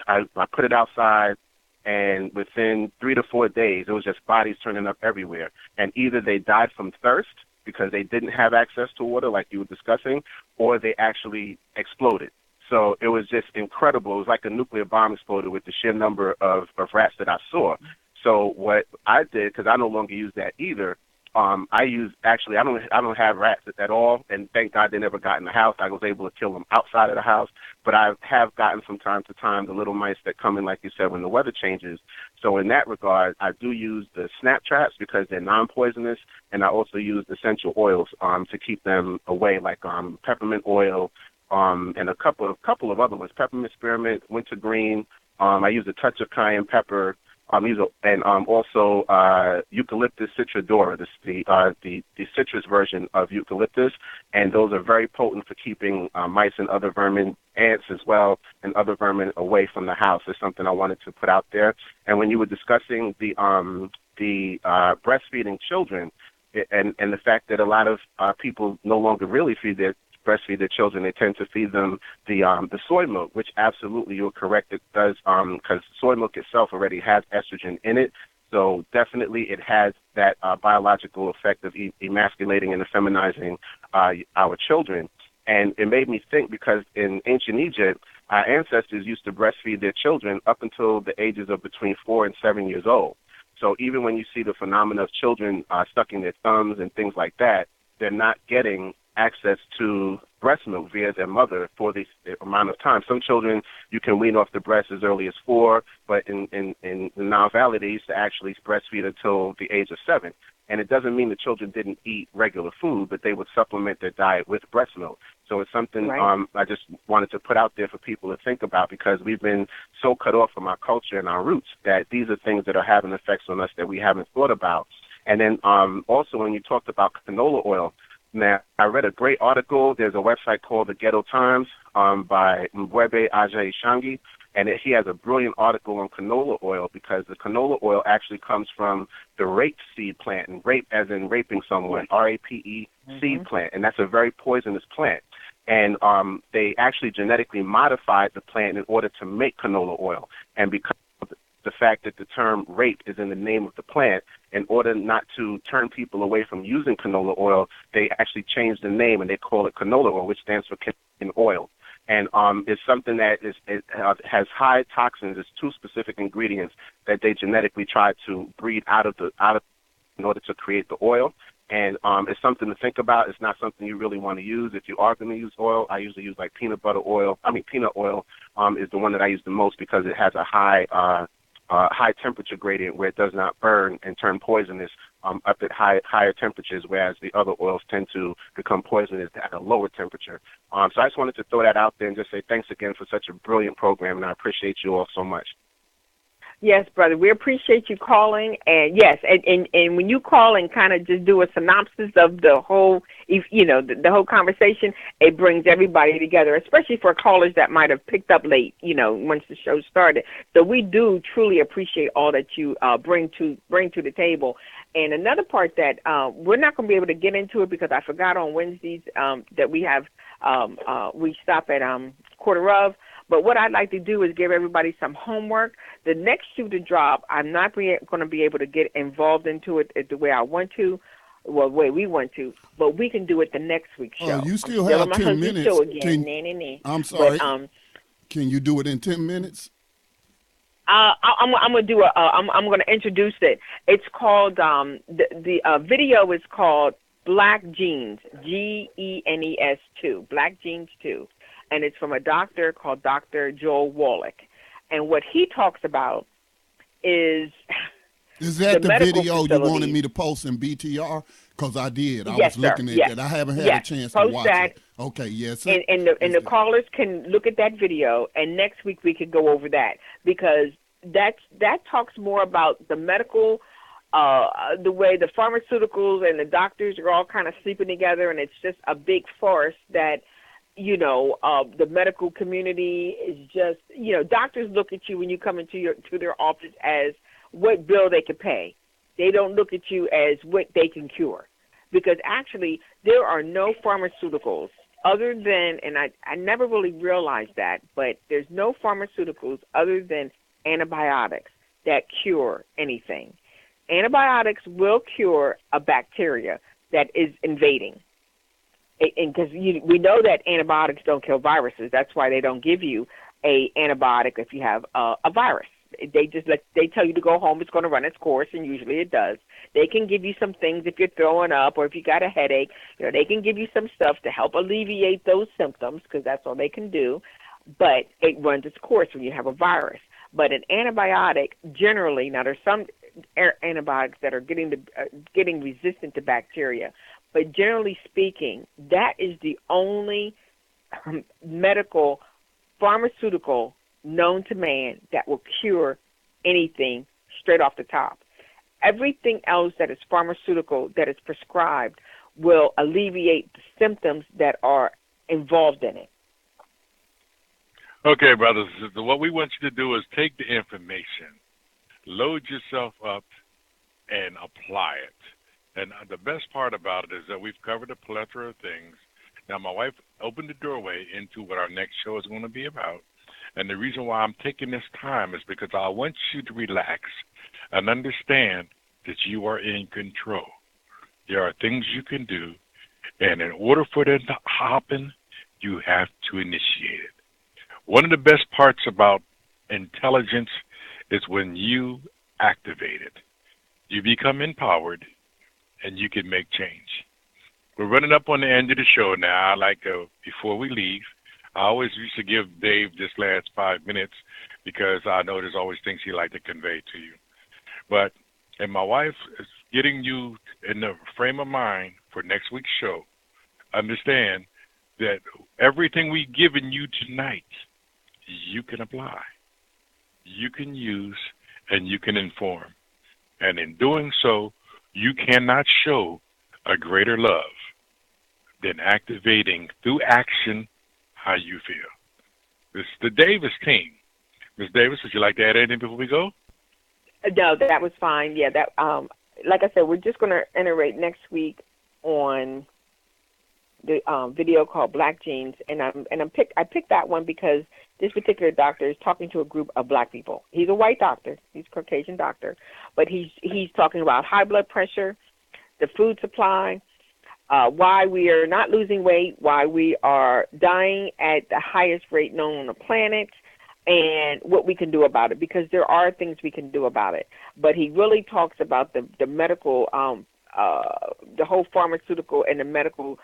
I put it outside, and within 3 to 4 days, it was just bodies turning up everywhere. And either they died from thirst because they didn't have access to water like you were discussing, or they actually exploded. So it was just incredible. It was like a nuclear bomb exploded with the sheer number of rats that I saw. So what I did, because I no longer use that either, I don't have rats at all, and thank God they never got in the house. I was able to kill them outside of the house, but I have gotten from time to time the little mice that come in, like you said, when the weather changes. So in that regard, I do use the snap traps because they're non-poisonous, and I also use essential oils to keep them away, like peppermint oil, and a couple of other ones, peppermint spearmint, wintergreen. I use a touch of cayenne pepper. Also Eucalyptus citradora, the citrus version of eucalyptus, and those are very potent for keeping mice and other vermin, ants as well, and other vermin away from the house. It's something I wanted to put out there. And when you were discussing the breastfeeding children, and the fact that a lot of people no longer really breastfeed their children, they tend to feed them the soy milk, which absolutely you're correct, it does, because soy milk itself already has estrogen in it. So definitely it has that biological effect of emasculating and effeminizing our children. And it made me think because in ancient Egypt, our ancestors used to breastfeed their children up until the ages of between 4 and 7 years old. So even when you see the phenomena of children sucking their thumbs and things like that, they're not getting access to breast milk via their mother for the amount of time. Some children you can wean off the breast as early as 4, but in the Nile Valley they used to actually breastfeed until the age of 7. And it doesn't mean the children didn't eat regular food, but they would supplement their diet with breast milk. So it's something I just wanted to put out there for people to think about because we've been so cut off from our culture and our roots that these are things that are having effects on us that we haven't thought about. And then also when you talked about canola oil, Now, I read a great article. There's a website called The Ghetto Times by Mbwebe Ajay Shangi, and he has a brilliant article on canola oil because the canola oil actually comes from the rape seed plant, and rape as in raping someone, R-A-P-E seed plant, and that's a very poisonous plant. And they actually genetically modified the plant in order to make canola oil. And because of the fact that the term rape is in the name of the plant, in order not to turn people away from using canola oil, they actually changed the name and they call it canola oil, which stands for Canadian oil. And it's something that has high toxins. It's 2 specific ingredients that they genetically try to breed out of in order to create the oil. And it's something to think about. It's not something you really want to use. If you are going to use oil, I usually use like peanut oil is the one that I use the most because it has a high temperature gradient where it does not burn and turn poisonous up at higher temperatures, whereas the other oils tend to become poisonous at a lower temperature. So I just wanted to throw that out there and just say thanks again for such a brilliant program, and I appreciate you all so much. Yes, brother, we appreciate you calling, and yes, and when you call and kind of just do a synopsis of the whole, the whole conversation, it brings everybody together, especially for callers that might have picked up late, once the show started. So we do truly appreciate all that you bring to the table. And another part that we're not going to be able to get into it because I forgot on Wednesdays that we have we stop at quarter of. But what I'd like to do is give everybody some homework. The next shoe to drop, I'm not going to be able to get involved into it the way I want to, well, the way we want to, but we can do it the next week's show. Oh, you still have 10 minutes. Show again. I'm sorry. But, can you do it in 10 minutes? I'm going to do I'm going to introduce it. It's called, the video is called Black Genes, Genes 2, Black Genes 2. And it's from a doctor called Dr. Joel Wallach. And what he talks about is that the video you wanted me to post in BTR? Because I did. I was looking at that. I haven't had a chance to watch it. Okay, yes. And the callers can look at that video, and next week we could go over that because that talks more about the medical, the way the pharmaceuticals and the doctors are all kind of sleeping together, and it's just a big farce that the medical community is just, doctors look at you when you come into their office as what bill they can pay. They don't look at you as what they can cure. Because actually, there are no pharmaceuticals other than, and I never really realized that, but there's no pharmaceuticals other than antibiotics that cure anything. Antibiotics will cure a bacteria that is invading. And because we know that antibiotics don't kill viruses, that's why they don't give you a antibiotic if you have a virus. They tell you to go home. It's going to run its course, and usually it does. They can give you some things if you're throwing up or if you got a headache. They can give you some stuff to help alleviate those symptoms because that's all they can do. But it runs its course when you have a virus. But an antibiotic generally, now there's some antibiotics that are getting resistant to bacteria. But generally speaking, that is the only medical pharmaceutical known to man that will cure anything straight off the top. Everything else that is pharmaceutical, that is prescribed, will alleviate the symptoms that are involved in it. Okay, brothers, what we want you to do is take the information, load yourself up, and apply it. And the best part about it is that we've covered a plethora of things. Now, my wife opened the doorway into what our next show is going to be about. And the reason why I'm taking this time is because I want you to relax and understand that you are in control. There are things you can do, and in order for them to happen, you have to initiate it. One of the best parts about intelligence is when you activate it. You become empowered, and you can make change. We're running up on the end of the show now. I'd like before we leave, I always used to give Dave this last 5 minutes because I know there's always things he'd like to convey to you. But, and my wife is getting you in the frame of mind for next week's show. Understand that everything we've given you tonight, you can apply, you can use, and you can inform. And in doing so, you cannot show a greater love then activating through action how you feel. This is the Davis team. Ms. Davis, would you like to add anything before we go? No, that was fine. Yeah, that like I said, we're just going to iterate next week on the video called Black Genes, and I picked that one because this particular doctor is talking to a group of black people. He's a white doctor, he's a Caucasian doctor, but he's talking about high blood pressure, the food supply, why we are not losing weight, why we are dying at the highest rate known on the planet, and what we can do about it, because there are things we can do about it. But he really talks about the medical, the whole pharmaceutical and the medical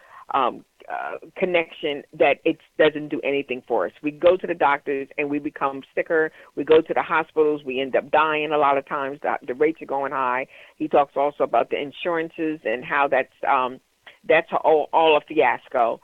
connection, that it doesn't do anything for us. We go to the doctors and we become sicker. We go to the hospitals. We end up dying a lot of times. The rates are going high. He talks also about the insurances and how that's all a fiasco.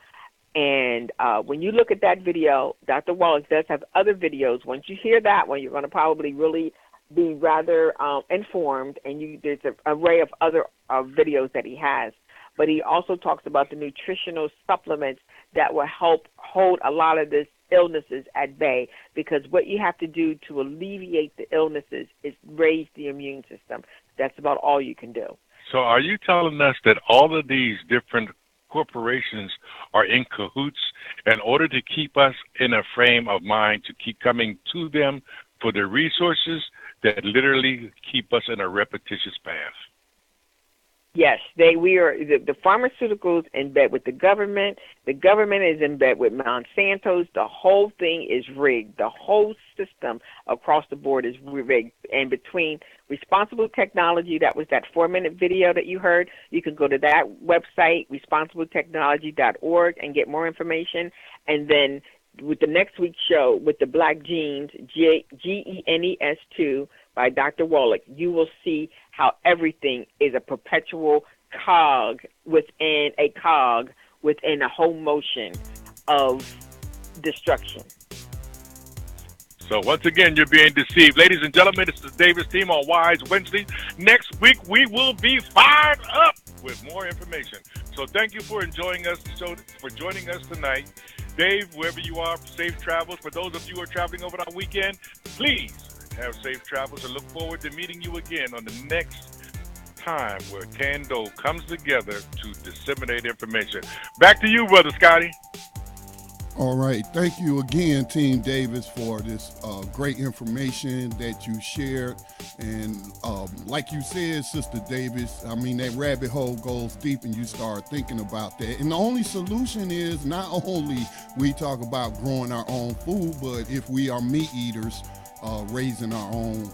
And when you look at that video, Dr. Wallace does have other videos. Once you hear that one, you're going to probably really be rather informed, and there's an array of other videos that he has. But he also talks about the nutritional supplements that will help hold a lot of these illnesses at bay, because what you have to do to alleviate the illnesses is raise the immune system. That's about all you can do. So are you telling us that all of these different corporations are in cahoots in order to keep us in a frame of mind to keep coming to them for the resources that literally keep us in a repetitious path? Yes, we are. The pharmaceuticals in bed with the government. The government is in bed with Monsanto's. The whole thing is rigged. The whole system across the board is rigged. And between responsible technology, that was that 4-minute video that you heard, you can go to that website, responsibletechnology.org, and get more information. And then with the next week's show, with the Black Genes, GENES2, by Dr. Wallach, you will see how everything is a perpetual cog within a whole motion of destruction. So once again, you're being deceived. Ladies and gentlemen, this is Davis Team on Wise Wednesday. Next week, we will be fired up with more information. So thank you for joining us tonight. Dave, wherever you are, safe travels. For those of you who are traveling over the weekend, please have safe travels, and look forward to meeting you again on the next time where Thando comes together to disseminate information. Back to you, Brother Scotty. All right. Thank you again, Team Davis, for this great information that you shared. And like you said, Sister Davis, I mean, that rabbit hole goes deep and you start thinking about that. And the only solution is not only we talk about growing our own food, but if we are meat eaters, raising our own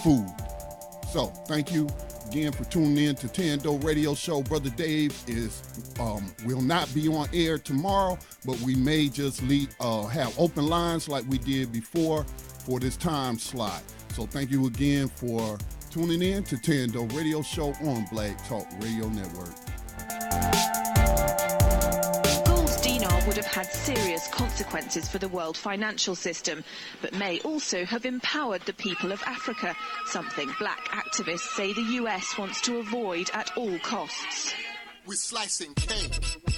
food. So thank you again for tuning in to Thando Radio Show. Brother Dave will not be on air tomorrow, but we may just have open lines like we did before for this time slot. So thank you again for tuning in to Thando Radio Show on Black Talk Radio Network. Would have had serious consequences for the world financial system, but may also have empowered the people of Africa, something black activists say the US wants to avoid at all costs. We're slicing cake.